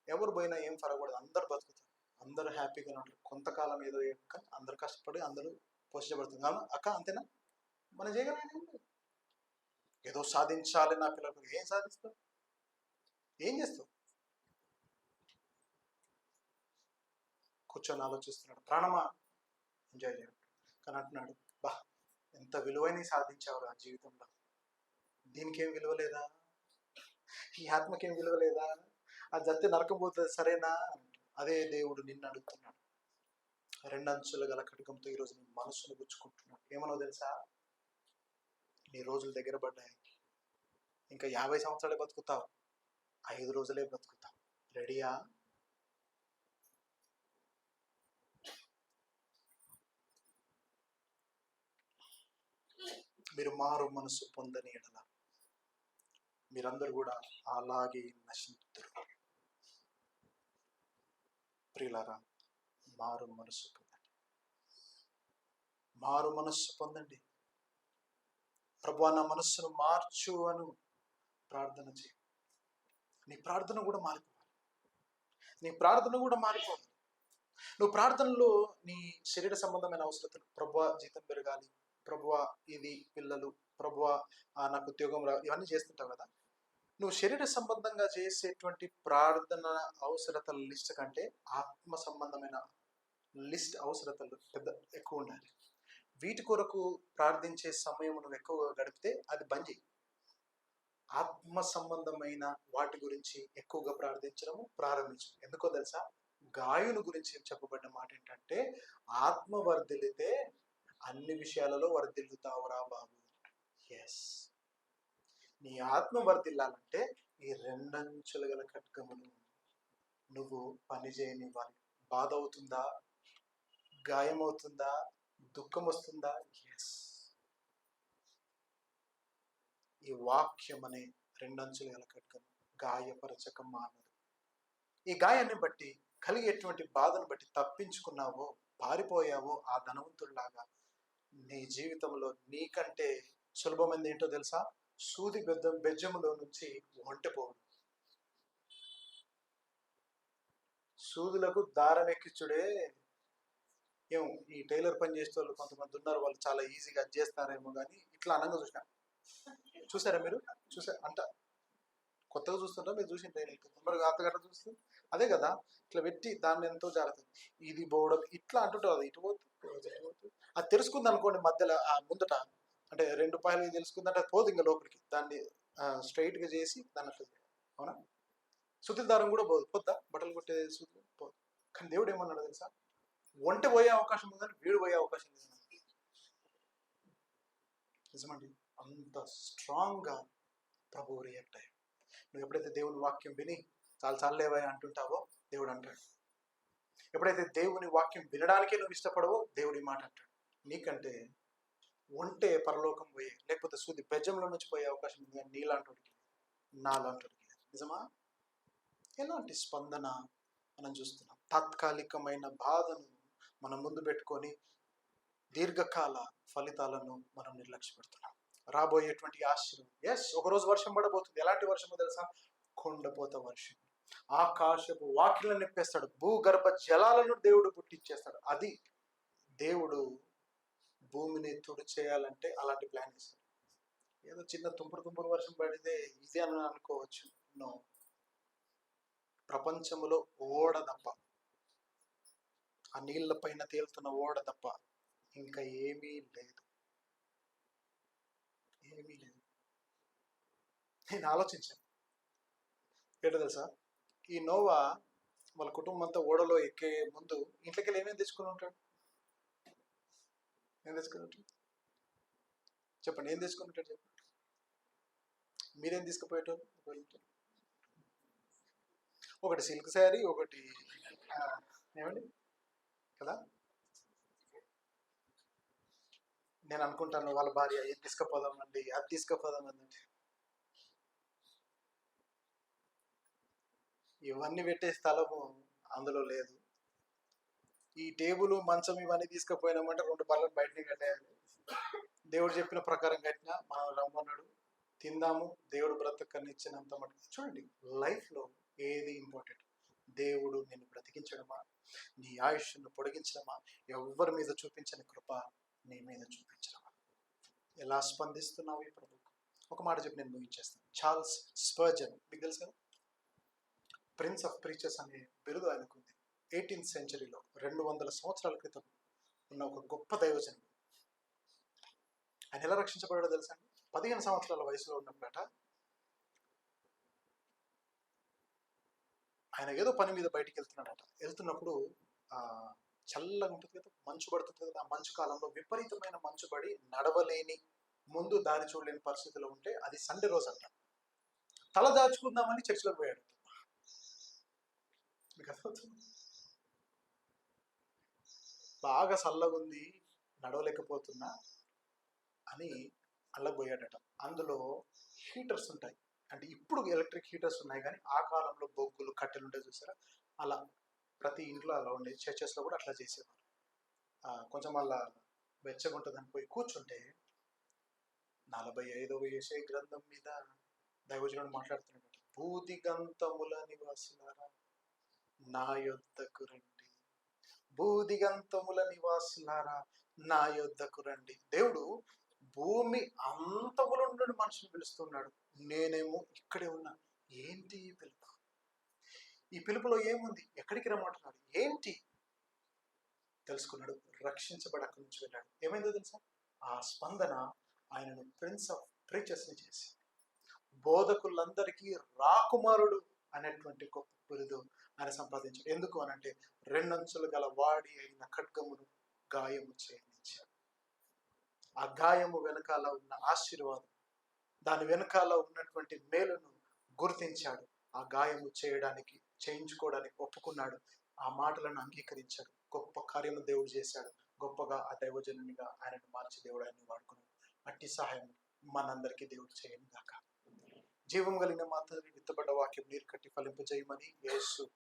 [SPEAKER 1] ఎవరు పోయినా ఏం పరగకూడదు. అందరు బతుకుతారు, అందరూ హ్యాపీగా ఉంటారు. కొంతకాలం ఏదో అందరు కష్టపడి అందరూ పోషించబడుతుంది. అవునా అక్క, అంతేనా? మనం చేయగలం, ఏదో సాధించాలి నా పిల్లలకు. ఏం సాధిస్తావు? ఏం చేస్తావు? కూర్చొని ఆలోచిస్తున్నాడు, ప్రాణమా ఎంజాయ్ చేయడు. కానీ అంటున్నాడు, బా ఎంత విలువైన సాధించావు ఆ జీవితంలో. దీనికి ఏం విలువ లేదా? ఈ ఆత్మకేం విలువ లేదా? అది చస్తే నరకం పోతుంది, సరేనా? అదే దేవుడు నిన్ను అడుగుతున్నాడు. రెండంచులు గల ఖడ్గంతో ఈరోజు నీ మనసును గుచ్చుకుంటున్నాడు. ఏమనో తెలుసా? నీ రోజులు దగ్గర పడ్డాయి. ఇంకా 50 సంవత్సరాలే బతుకుతావు, 5 రోజులే బ్రతుకుతావు. రెడీయా? మీరు మారు మనసు పొందని ఎడల మీరందరూ కూడా అలాగే నశించుతారు. ప్రియులారా, మారు మనసు పొందండి. మారు మనస్సు పొందండి. ప్రభువా, నా మనస్సును మార్చు అని ప్రార్థన చేయి. నీ ప్రార్థన కూడా మారిపోవాలి. నీ ప్రార్థన కూడా మారిపోవాలి. నువ్వు ప్రార్థనలో నీ శరీర సంబంధమైన అవసరతలు, ప్రభువా జీతం పెరగాలి, ప్రభువా ఇది పిల్లలు, ప్రభువా నాకు ఉద్యోగం ఇవన్నీ చేస్తుంటావు కదా. నువ్వు శరీర సంబంధంగా చేసేటువంటి ప్రార్థన అవసరతల లిస్ట్ కంటే ఆత్మ సంబంధమైన లిస్ట్ అవసరతలు ఎక్కువ ఉండాలి. వీటి కొరకు ప్రార్థించే సమయం నువ్వు ఎక్కువగా గడిపితే అది బంద్ చేయి. ఆత్మ సంబంధమైన వాటి గురించి ఎక్కువగా ప్రార్థించడము ప్రారంభించు. ఎందుకో తెలుసా? గాయుని గురించి చెప్పబడ్డ మాట ఏంటంటే, ఆత్మ వర్ధిల్లితే అన్ని విషయాలలో వర్ధిల్లుతావురా బాబు. ఎస్, నీ ఆత్మ వర్ధిల్లాలంటే ఈ రెండంచులు గల ఖడ్గమును నువ్వు పని చేయనివ్వాలి. బాధ అవుతుందా? గాయం అవుతుందా? దుఃఖం వస్తుందా? ఎస్, ఈ వాక్యం అనే రెండంచులు గల ఖడ్గం గాయపరచక మానదు. ఈ గాయాన్ని బట్టి కలిగేటువంటి బాధను బట్టి తప్పించుకున్నావో, పారిపోయావో ఆ ధనవంతుడిలాగా, నీ జీవితంలో నీకంటే సులభమైంది ఏంటో తెలుసా? సూది బెజ్జములో నుంచి ఒంటెపోవడం. సూదులకు దారం ఎక్కించుడే. ఏం ఈ టైలర్ పని చేసే వాళ్ళు కొంతమంది ఉన్నారు, వాళ్ళు చాలా ఈజీగా చేస్తారేమో, కానీ ఇట్లా అనంగా చూసారా మీరు? అంట కొత్తగా చూస్తుంటా, మీరు చూసిన టైలర్ మరి అత్తగట్ట చూస్తే అదే కదా, ఇట్లా పెట్టి దాన్ని ఎంతో జాగ్రత్త ఇది పోవడం ఇట్లా అంటుంటారు. అది ఇటు పోతుంది. అది తెలుసుకుంది అనుకోండి, మధ్యలో ముందట అంటే 2 రూపాయలు తెలుసుకుందంటే అది పోదు ఇంకా లోపలికి. దాన్ని స్ట్రైట్గా చేసి దాన్ని అట్లా చేయాలి. అవునా? సుతిల దారం కూడా పోదు, పొద్దా బట్టలు కొట్టే సుతులు పోదు. కానీ దేవుడు ఏమన్నాడు తెలుసా? ఒంటె పోయే అవకాశం ఉందని వీడు పోయే అవకాశం లేదు. నిజమండి, అంత స్ట్రాంగ్గా ప్రభువు రియాక్ట్ అయ్యాడు. నువ్వు ఎప్పుడైతే దేవుని వాక్యం విని చాలా చాలేవా అంటుంటావో దేవుడు అంటాడు. ఎప్పుడైతే దేవుని వాక్యం వినడానికే నువ్వు ఇష్టపడవో దేవుడి మాట అంటాడు. నీకంటే ఒంటే పరలోకం పోయే, లేకపోతే సూది బెజ్జంలో నుంచి పోయే అవకాశం ఉంది, కానీ నీలాంటికి నాలాంటికి. నిజమా? ఎలాంటి స్పందన మనం చూస్తున్నాం? తాత్కాలికమైన బాధను మనం ముందు పెట్టుకొని దీర్ఘకాల ఫలితాలను మనం నిర్లక్ష్యపెడుతున్నాం. రాబోయేటువంటి ఆశీర్వాదం, ఎస్, ఒకరోజు వర్షం పడబోతుంది. ఎలాంటి వర్షమో తెలుసా? కొండపోత వర్షం. ఆకాశపు వాకిలను నింపేస్తాడు, భూగర్భ జలాలను దేవుడు పుట్టించేస్తాడు. అది దేవుడు భూమిని తుడి చేయాలంటే అలాంటి ప్లాన్ చేస్తాడు. ఏదో చిన్న తుంపురు వర్షం పడితే ఇదే అని అనుకోవచ్చు. నో, ప్రపంచంలో ఓడ తప్ప, ఆ నీళ్ల పైన తేలుతున్న ఓడ తప్ప ఇంకా ఏమీ లేదు. ఏమీ లేదు. నేను ఆలోచించాను, ఏంటో తెలుసా? ఈ నోవా వాళ్ళ కుటుంబం అంతా ఓడలో ఎక్కే ముందు ఇంట్లోకి వెళ్ళి ఏమేమి తెచ్చుకుని ఉంటాడు? ఏం తెచ్చుకుని ఉంటాడు చెప్పండి? ఏం తెచ్చుకుని ఉంటాడు చెప్పండి? మీరేం తీసుకుపోయేటోళ్ళు? ఒకటి సిల్క్ శారీ, ఒకటి ఏమండి కదా. నేను అనుకుంటాను వాళ్ళ భార్య ఏది తీసుకుపోదామండి, అది తీసుకుపోదామండి, ఇవన్నీ పెట్టే స్థలము అందులో లేదు. ఈ టేబుల్ మంచం ఇవన్నీ తీసుకుపోయినామంటే 2 బల్లలు బయటనే కట్టేయాలి. దేవుడు చెప్పిన ప్రకారం కట్టినా మనం రమ్మన్నాడు, తిందాము, దేవుడు బ్రతకనిచ్చినంత మటుకు. చూడండి, లైఫ్లో ఏది ఇంపార్టెంట్? దేవుడు నిన్ను బ్రతికించడమా, నీ ఆయుష్ను పొడిగించడమా, ఎవరి మీద చూపించని కృప నీ మీద చూపించడమా? ఎలా స్పందిస్తున్నావు ఈ ప్రభుకు? ఒక మాట చెప్పి నేను ముగించేస్తాను. చార్ల్స్ స్పర్జన్, మీకు తెలుసు కదా, ప్రిన్స్ ఆఫ్ ప్రీచర్స్ అనే బిరుదు ఆయనకుంది. 18th సెంచరీలో 200 సంవత్సరాల క్రితం ఉన్న ఒక గొప్ప దైవజనుడు. ఆయన ఎలా రక్షించబడాడో తెలుసా అండి? 15 సంవత్సరాల వయసులో ఉన్నప్పుడట ఆయన ఏదో పని మీద బయటికి వెళ్తున్నాడట. వెళ్తున్నప్పుడు చల్లగా ఉంటుంది కదా, మంచు పడుతుంది కదా. ఆ మంచు కాలంలో విపరీతమైన మంచు పడి నడవలేని, ముందు దారి చూడలేని పరిస్థితిలో ఉంటే అది సండే రోజు అంట. తల దాచుకుందామని చర్చిలోకి పోయాడు. మీకు అర్థమవుతుంది? బాగా చల్లగా ఉంది, నడవలేకపోతున్నా అని అల్లకి పోయాడట. అందులో హీటర్స్ ఉంటాయి, అంటే ఇప్పుడు ఎలక్ట్రిక్ హీటర్స్ ఉన్నాయి, కానీ ఆ కాలంలో బొగ్గులు కట్టెలు ఉంటాయి చూసారా, అలా ప్రతి ఇంట్లో అలా ఉండే. చర్చెస్లో కూడా అట్లా చేసేవారు. కొంచెం అలా వెచ్చగా ఉంటుందని పోయి కూర్చుంటే 45వ యెషయా గ్రంథం మీద దైవజనుడు మాట్లాడుతున్నాడు. భూదిగంతముల నివాసులారా నా యొద్దకు రండి, భూదిగంతముల నివాసులారా నా యొద్దకు రండి. దేవుడు భూమి అంతముల నుండి మనుషుని పిలుస్తున్నాడు. నేనేమో ఇక్కడే ఉన్నా. ఏంటి ఈ పిలుపు? ఈ పిలుపులో ఏముంది? ఎక్కడికి రమ్మంటున్నాడు? ఏంటి తెలుసుకున్నాడు. రక్షించబడి అక్కడి నుంచి వెళ్ళాడు. ఏమైందో తెలుసా? ఆ స్పందన ఆయనను ప్రిన్స్ ఆఫ్ ప్రీచర్స్ ని చేసి, బోధకులందరికీ రాకుమారుడు అనేటువంటి గొప్ప బిరుదు ఆయన సంపాదించాడు. ఎందుకు అనంటే, 2 అంచులు గల వాడి అయిన ఖడ్గమును గాయము చేయనిచ్చాడు. ఆ గాయము వెనకాల ఉన్న ఆశీర్వాదం, దాని వెనకాల ఉన్నటువంటి మేలును గుర్తించాడు. ఆ గాయము చేయించుకోవడానికి ఒప్పుకున్నాడు. ఆ మాటలను అంగీకరించాడు. గొప్ప కార్యము దేవుడు చేశాడు. గొప్పగా ఆ దైవజనునిగా ఆయనను మార్చి దేవుడు ఆయన్ని వాడుకున్నాడు. అట్టి సహాయం మనందరికీ దేవుడు చేయను గాక. జీవం కలిగిన మాత్రం విత్తబడ్డ వాక్యం నీరు కట్టి ఫలింపజేయమని యేసు